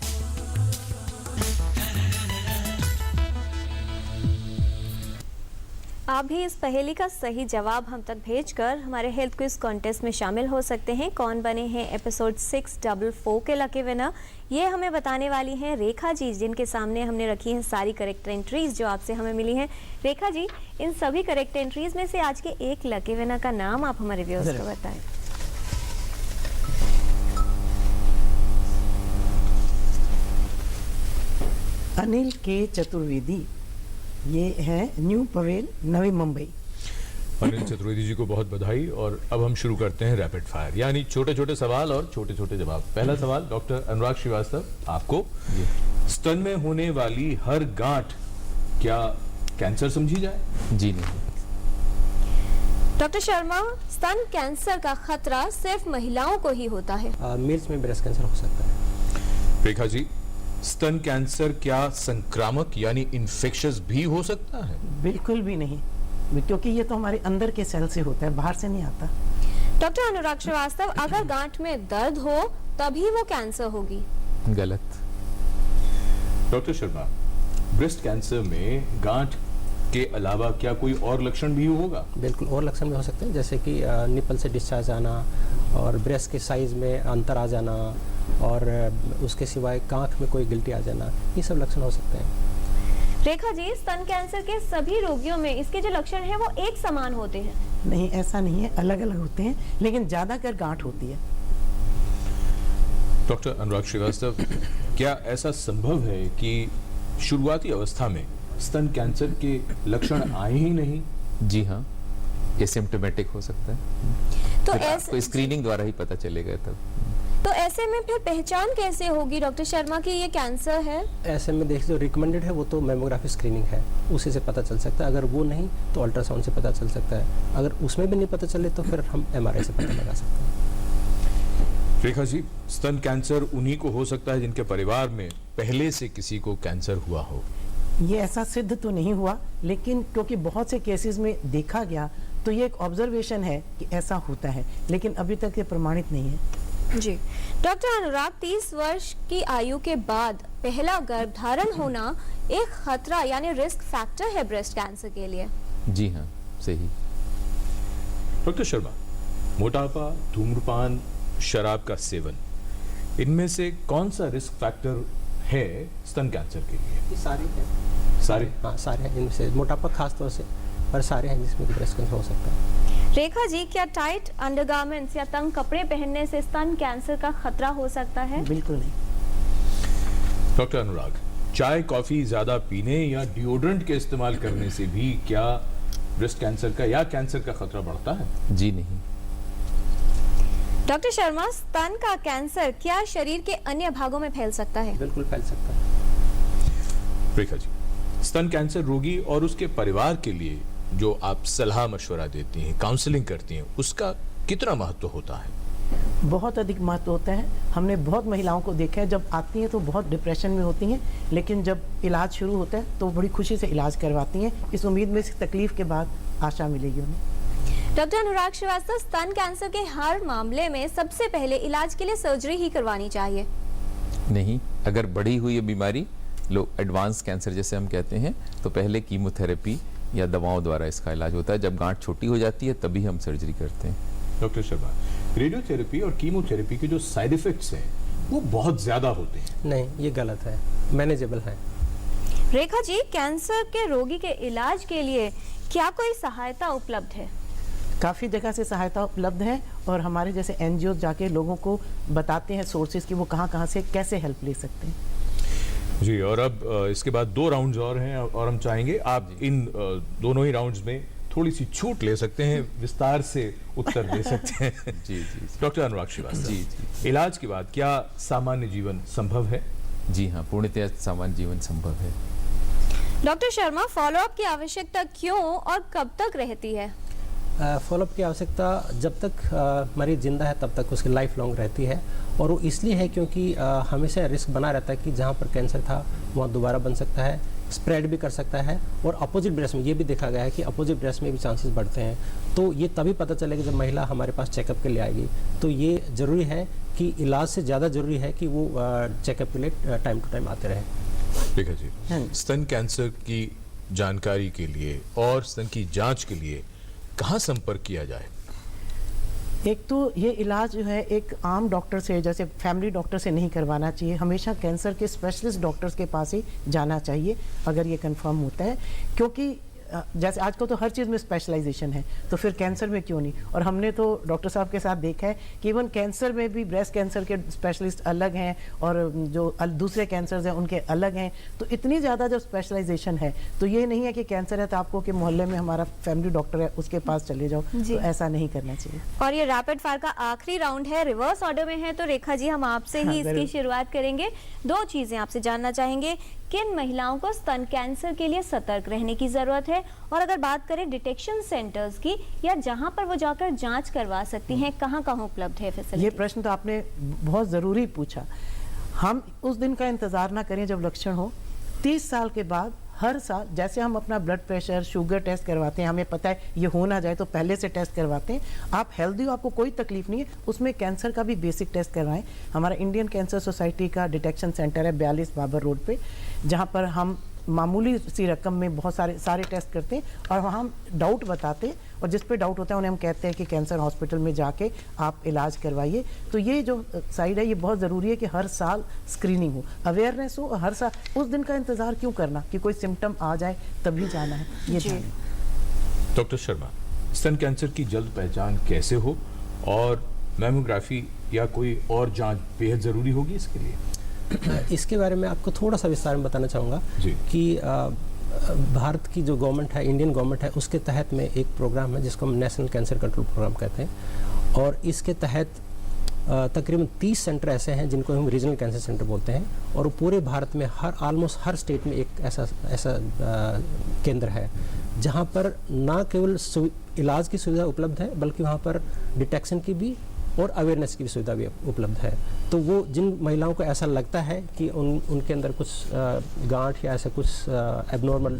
आप भी इस पहेली का सही जवाब हम तक भेजकर हमारे हेल्थ क्विज कॉन्टेस्ट में शामिल हो सकते हैं। कौन बने हैं एपिसोड 644 के लकी विनर, ये हमें बताने वाली हैं रेखा जी, जिनके सामने हमने रखी हैं सारी करेक्ट एंट्रीज जो आपसे हमें मिली हैं। रेखा जी, इन सभी करेक्ट एंट्रीज में से आज के एक लकी विनर का नाम आप हमारे व्यूअर्स को बताएं। अनिल के चतुर्वेदी, ये है न्यू पवेल, नवी मुंबई। अनिल चतुर्वेदी जी को बहुत बधाई। और अब हम शुरू करते हैं रैपिड फायर, यानी छोटे छोटे सवाल और छोटे छोटे जवाब। पहला सवाल डॉक्टर अनुराग श्रीवास्तव आपको, स्तन में होने वाली हर गांठ क्या कैंसर समझी जाए? जी नहीं। डॉक्टर शर्मा, स्तन कैंसर का खतरा सिर्फ महिलाओं को ही होता है? मेल्स में ब्रेस्ट कैंसर हो सकता है। रेखा जी, स्तन कैंसर क्या संक्रामक यानी इन्फेक्शियस भी हो सकता है? बिल्कुल भी नहीं, क्योंकि ये तो हमारे अंदर के सेल से होता है, बाहर से नहीं आता। डॉक्टर अनुराग श्रीवास्तव, अगर गांठ में दर्द हो तभी वो कैंसर होगी? गलत। डॉक्टर शर्मा, ब्रेस्ट कैंसर में गांठ के अलावा क्या कोई और लक्षण भी होगा? बिल्कुल, और लक्षण भी हो सकते हैं, जैसे कि निपल से डिस्चार्ज आना और ब्रेस्ट के साइज में अंतर आ जाना और उसके सिवाय कांख में कोई गिल्टी आ जाना, ये सब लक्षण हो सकते हैं। रेखा जी, स्तन कैंसर के सभी रोगियों में इसके जो लक्षण हैं वो एक समान होते हैं? नहीं, ऐसा नहीं है, अलग अलग होते हैं, लेकिन ज्यादातर गांठ होती है। डॉक्टर अनुराग श्रीवास्तव, क्या ऐसा संभव है कि शुरुआती अवस्था में स्तन कैंसर के लक्षण आए ही नहीं? जी हाँ, एसिम्प्टोमेटिक हो सकता है, तो ऐसे स्क्रीनिंग द्वारा ही पता चलेगा तब। तो ऐसे में फिर पहचान कैसे होगी डॉक्टर शर्मा कि ये कैंसर है? ऐसे में देखिए, जो रिकमेंडेड है वो तो मेमोग्राफी स्क्रीनिंग है, उसी से पता चल सकता है। अगर वो नहीं तो अल्ट्रासाउंड से पता चल सकता है। अगर उसमें भी नहीं पता चले तो फिर हम MRI से पता लगा सकते हैं। रेखा जी, स्तन कैंसर उन्हीं को हो सकता है जिनके परिवार में पहले से किसी को कैंसर हुआ हो? ये ऐसा सिद्ध तो नहीं हुआ, लेकिन क्योंकि बहुत से केसेस में देखा गया तो ये एक ऑब्जर्वेशन है कि ऐसा होता है, लेकिन अभी तक ये प्रमाणित नहीं है। जी डॉक्टर अनुराग, 30 वर्ष की आयु के बाद पहला गर्भधारण होना एक खतरा यानी रिस्क फैक्टर है ब्रेस्ट कैंसर के लिए? जी हाँ, सही। डॉक्टर शर्मा, मोटापा, धूम्रपान, शराब का सेवन, इनमें से कौन सा रिस्क फैक्टर है स्तन कैंसर के लिए? ये सारे हैं। सारे? हाँ, सारे हैं। इनमें से मोटापा खास तौर से पर सारे हैं जिसमें ब्रेस्ट कैंसर हो सकता है। रेखा जी, क्या टाइट अंडरगारमेंट्स या तंग कपड़े पहनने से स्तन कैंसर का खतरा हो सकता है? बिल्कुल नहीं। डॉक्टर अनुराग, चाय कॉफी ज्यादा पीने या डिओड्रेंट के इस्तेमाल करने से भी क्या ब्रेस्ट कैंसर का या कैंसर का खतरा बढ़ता है? जी नहीं। डॉक्टर शर्मा, स्तन का कैंसर क्या शरीर के अन्य भागों में फैल सकता है? बिल्कुल फैल सकता है। रेखा जी, स्तन कैंसर रोगी और उसके परिवार के लिए जो आप सलाह मशवरा देती हैं, काउंसलिंग करती हैं, उसका कितना महत्व होता है? बहुत अधिक महत्व होता है। हमने बहुत महिलाओं को देखा है, जब आती हैं तो बहुत डिप्रेशन में होती हैं, लेकिन जब इलाज शुरू होता है तो बड़ी खुशी से इलाज करवाती हैं, इस उम्मीद में, इस तकलीफ के बाद आशा मिलेगी उन्हें। डॉक्टर अनुराग श्रीवास्तव, स्तन कैंसर के हर मामले में सबसे पहले इलाज के लिए सर्जरी ही करवानी चाहिए? नहीं, अगर बढ़ी हुई है बीमारी, लोग एडवांस कैंसर जैसे हम कहते हैं, तो पहले कीमोथेरेपी या दवाओं द्वारा इसका इलाज होता है। जब गांठ छोटी हो जाती है तभी हम सर्जरी करते हैं। डॉक्टर शर्मा, रेडियोथेरेपी और कीमोथेरेपी के जो साइड इफेक्ट्स हैं वो बहुत ज्यादा होते हैं। नहीं, ये गलत है, मैनेजेबल है। रेखा जी, कैंसर के रोगी के इलाज के लिए क्या कोई सहायता उपलब्ध है? काफ़ी जगह से सहायता उपलब्ध है और हमारे जैसे एनजीओ जाके लोगों को बताते हैं सोर्सेज कि वो कहाँ से कैसे हेल्प ले सकते हैं। जी, और अब इसके बाद 2 राउंड्स और हैं और हम चाहेंगे आप इन दोनों ही राउंड्स में थोड़ी सी छूट ले सकते हैं, विस्तार से उत्तर दे सकते हैं। जी। डॉक्टर अनुराग श्रीवास्तव, जी। इलाज के बाद क्या सामान्य जीवन संभव है? जी हाँ, पूर्णतः सामान्य जीवन संभव है। डॉक्टर शर्मा, फॉलोअप की आवश्यकता क्यों और कब तक रहती है? फॉलोअप की आवश्यकता जब तक मरीज जिंदा है तब तक उसकी लाइफ लॉन्ग रहती है, और वो इसलिए है क्योंकि हमेशा रिस्क बना रहता है कि जहाँ पर कैंसर था वहाँ दोबारा बन सकता है, स्प्रेड भी कर सकता है, और अपोजिट ब्रेस्ट में ये भी देखा गया है कि अपोजिट ब्रेस्ट में भी चांसेस बढ़ते हैं। तो ये तभी पता चलेगा जब महिला हमारे पास चेकअप के लिए आएगी। तो ये ज़रूरी है कि इलाज से ज़्यादा ज़रूरी है कि वो चेकअप के लिए टाइम टू टाइम आते रहे। ठीक है जी। स्तन कैंसर की जानकारी के लिए और स्तन की जांच के लिए कहाँ संपर्क किया जाए? एक तो ये इलाज जो है एक आम डॉक्टर से, जैसे फैमिली डॉक्टर से नहीं करवाना चाहिए, हमेशा कैंसर के स्पेशलिस्ट डॉक्टर्स के पास ही जाना चाहिए अगर ये कंफर्म होता है, क्योंकि जैसे आजकल तो हर चीज़ में स्पेशलाइजेशन है, तो फिर कैंसर में क्यों नहीं। और हमने तो डॉक्टर साहब के साथ देखा है कि इवन कैंसर में भी ब्रेस्ट कैंसर के स्पेशलिस्ट अलग हैं और जो दूसरे कैंसर्स हैं उनके अलग हैं। तो इतनी ज़्यादा जब स्पेशलाइजेशन है तो ये नहीं है कि कैंसर है तो आपको कि मोहल्ले में हमारा फैमिली डॉक्टर है उसके पास चले जाओ, तो ऐसा नहीं करना चाहिए। और ये रैपिड फायर का आखिरी राउंड है, रिवर्स ऑर्डर में है, तो रेखा जी हम आपसे ही इसकी शुरुआत करेंगे। 2 चीज़ें आपसे जानना चाहेंगे, किन महिलाओं को स्तन कैंसर के लिए सतर्क रहने की जरूरत है, और अगर बात करें डिटेक्शन सेंटर्स की या जहां पर वो जाकर जांच करवा सकती हैं, कहां उपलब्ध है फैसिलिटी? ये प्रश्न तो आपने बहुत ज़रूरी पूछा। हम उस दिन का इंतज़ार ना करें जब लक्षण हो। 30 साल के बाद हर साल जैसे हम अपना ब्लड प्रेशर, शुगर टेस्ट करवाते हैं, हमें पता है ये हो ना जाए तो पहले से टेस्ट करवाते हैं। आप हेल्दी हो, आपको कोई तकलीफ नहीं है, उसमें कैंसर का भी बेसिक टेस्ट करवाएं। हमारा इंडियन कैंसर सोसाइटी का डिटेक्शन सेंटर है 42 बाबर रोड पे, जहाँ पर हम मामूली सी रकम में बहुत सारे टेस्ट करते हैं और वहाँ हम डाउट बताते हैं, और जिस पे डाउट होता है उन्हें हम कहते हैं कि कैंसर हॉस्पिटल में जाके आप इलाज करवाइए। तो ये जो साइड है ये बहुत ज़रूरी है कि हर साल स्क्रीनिंग हो, अवेयरनेस हो, और हर साल उस दिन का इंतज़ार क्यों करना कि कोई सिम्टम आ जाए तभी जाना है, ये जाना। डॉक्टर शर्मा, स्तन कैंसर की जल्द पहचान कैसे हो और मैमोग्राफी या कोई और जांच बेहद ज़रूरी होगी इसके लिए? इसके बारे में आपको थोड़ा सा विस्तार में बताना चाहूँगा कि भारत की जो गवर्नमेंट है, इंडियन गवर्नमेंट है, उसके तहत में एक प्रोग्राम है जिसको हम नेशनल कैंसर कंट्रोल प्रोग्राम कहते हैं, और इसके तहत तकरीबन 30 सेंटर ऐसे हैं जिनको हम रीजनल कैंसर सेंटर बोलते हैं, और पूरे भारत में ऑलमोस्ट हर स्टेट में एक ऐसा केंद्र है जहाँ पर ना केवल इलाज की सुविधा उपलब्ध है बल्कि वहाँ पर डिटेक्शन की भी और अवेयरनेस की भी सुविधा भी उपलब्ध है। तो वो जिन महिलाओं को ऐसा लगता है कि उनके अंदर कुछ गांठ या ऐसा कुछ एबनॉर्मल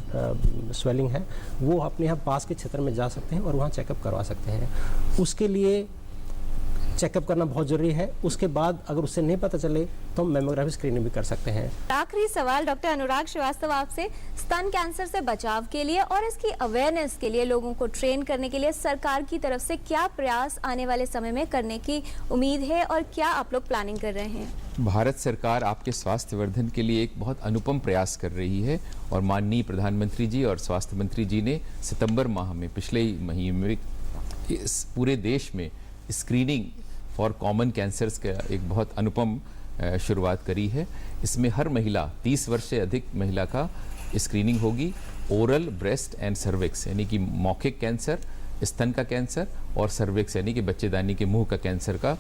स्वेलिंग है, वो अपने यहाँ पास के क्षेत्र में जा सकते हैं और वहाँ चेकअप करवा सकते हैं। उसके लिए चेकअप करना बहुत ज़रूरी है। उसके बाद अगर उससे नहीं पता चले तो हम मेमोग्राफी स्क्रीनिंग भी कर सकते हैं। आखिरी सवाल डॉक्टर अनुराग श्रीवास्तव आपसे, स्तन कैंसर से बचाव के लिए और इसकी अवेयरनेस के लिए लोगों को ट्रेन करने के लिए सरकार की तरफ से क्या प्रयास आने वाले समय में करने की उम्मीद है और क्या आप लोग प्लानिंग कर रहे हैं? भारत सरकार आपके स्वास्थ्य वर्धन के लिए एक बहुत अनुपम प्रयास कर रही है और माननीय प्रधानमंत्री जी और स्वास्थ्य मंत्री जी ने सितंबर माह में, पिछले ही महीने में, इस पूरे देश में स्क्रीनिंग फॉर कॉमन कैंसर्स का एक बहुत अनुपम शुरुआत करी है। इसमें हर महिला, 30 वर्ष से अधिक महिला का स्क्रीनिंग होगी। ओरल, ब्रेस्ट एंड सर्विक्स यानी कि मौखिक कैंसर, स्तन का कैंसर और सर्विक्स यानी कि बच्चेदानी के मुंह का कैंसर का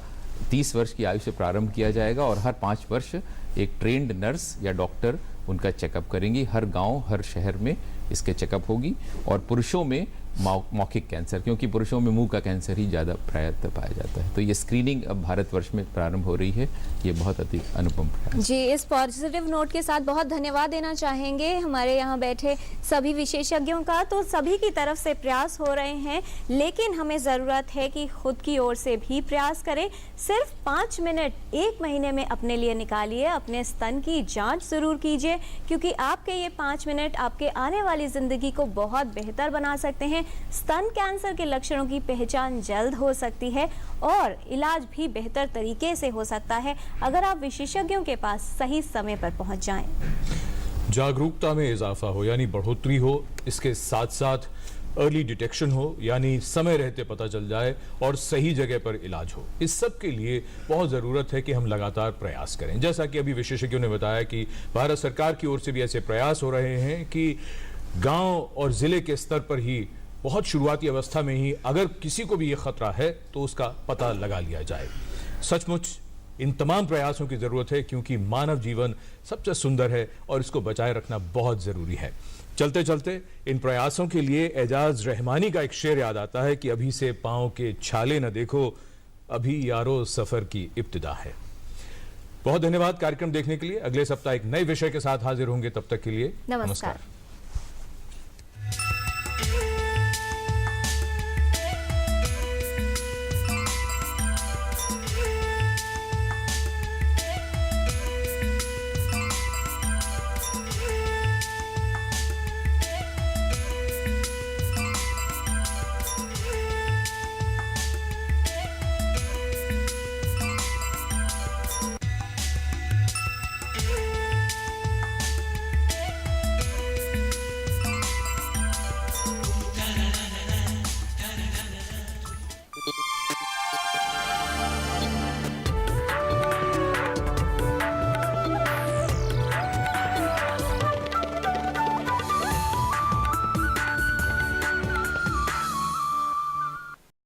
30 वर्ष की आयु से प्रारंभ किया जाएगा और हर 5 वर्ष एक ट्रेंड नर्स या डॉक्टर उनका चेकअप करेंगी। हर गांव, हर शहर में इसके चेकअप होगी। और पुरुषों में मौखिक कैंसर, क्योंकि पुरुषों में मुंह का कैंसर ही ज़्यादा प्रायतः पाया जाता है, तो ये स्क्रीनिंग अब भारतवर्ष में प्रारंभ हो रही है। ये बहुत अधिक अनुपम प्रयास जी। इस पॉजिटिव नोट के साथ बहुत धन्यवाद देना चाहेंगे हमारे यहाँ बैठे सभी विशेषज्ञों का। तो सभी की तरफ से प्रयास हो रहे हैं, लेकिन हमें ज़रूरत है कि खुद की ओर से भी प्रयास करें। सिर्फ 5 मिनट 1 महीने में अपने लिए निकालिए, अपने स्तन की जाँच ज़रूर कीजिए, क्योंकि आपके ये 5 मिनट आपके आने वाली ज़िंदगी को बहुत बेहतर बना सकते हैं। स्तन कैंसर के लक्षणों की पहचान जल्द हो सकती है और इलाज भी बेहतर तरीके से हो सकता है अगर आप विशेषज्ञों के पास सही समय पर पहुंच जाएं। जागरूकता में इजाफा हो यानी बढ़ोतरी हो, इसके साथ साथ अर्ली डिटेक्शन हो यानी समय रहते पता चल जाए और सही जगह पर इलाज हो। इस सब के लिए बहुत ज़रूरत है कि हम लगातार प्रयास करें। जैसा कि अभी विशेषज्ञों ने बताया कि भारत सरकार की ओर से भी ऐसे प्रयास हो रहे हैं कि गांव और ज़िले के स्तर पर ही बहुत शुरुआती अवस्था में ही अगर किसी को भी ये खतरा है तो उसका पता लगा लिया जाए। सचमुच इन तमाम प्रयासों की ज़रूरत है, क्योंकि मानव जीवन सबसे सुंदर है और इसको बचाए रखना बहुत ज़रूरी है। चलते चलते इन प्रयासों के लिए एजाज रहमानी का एक शेर याद आता है कि अभी से पाँव के छाले न देखो, अभी यारो सफ़र की इब्तिदा है। बहुत धन्यवाद कार्यक्रम देखने के लिए। अगले सप्ताह एक नए विषय के साथ हाजिर होंगे, तब तक के लिए नमस्कार।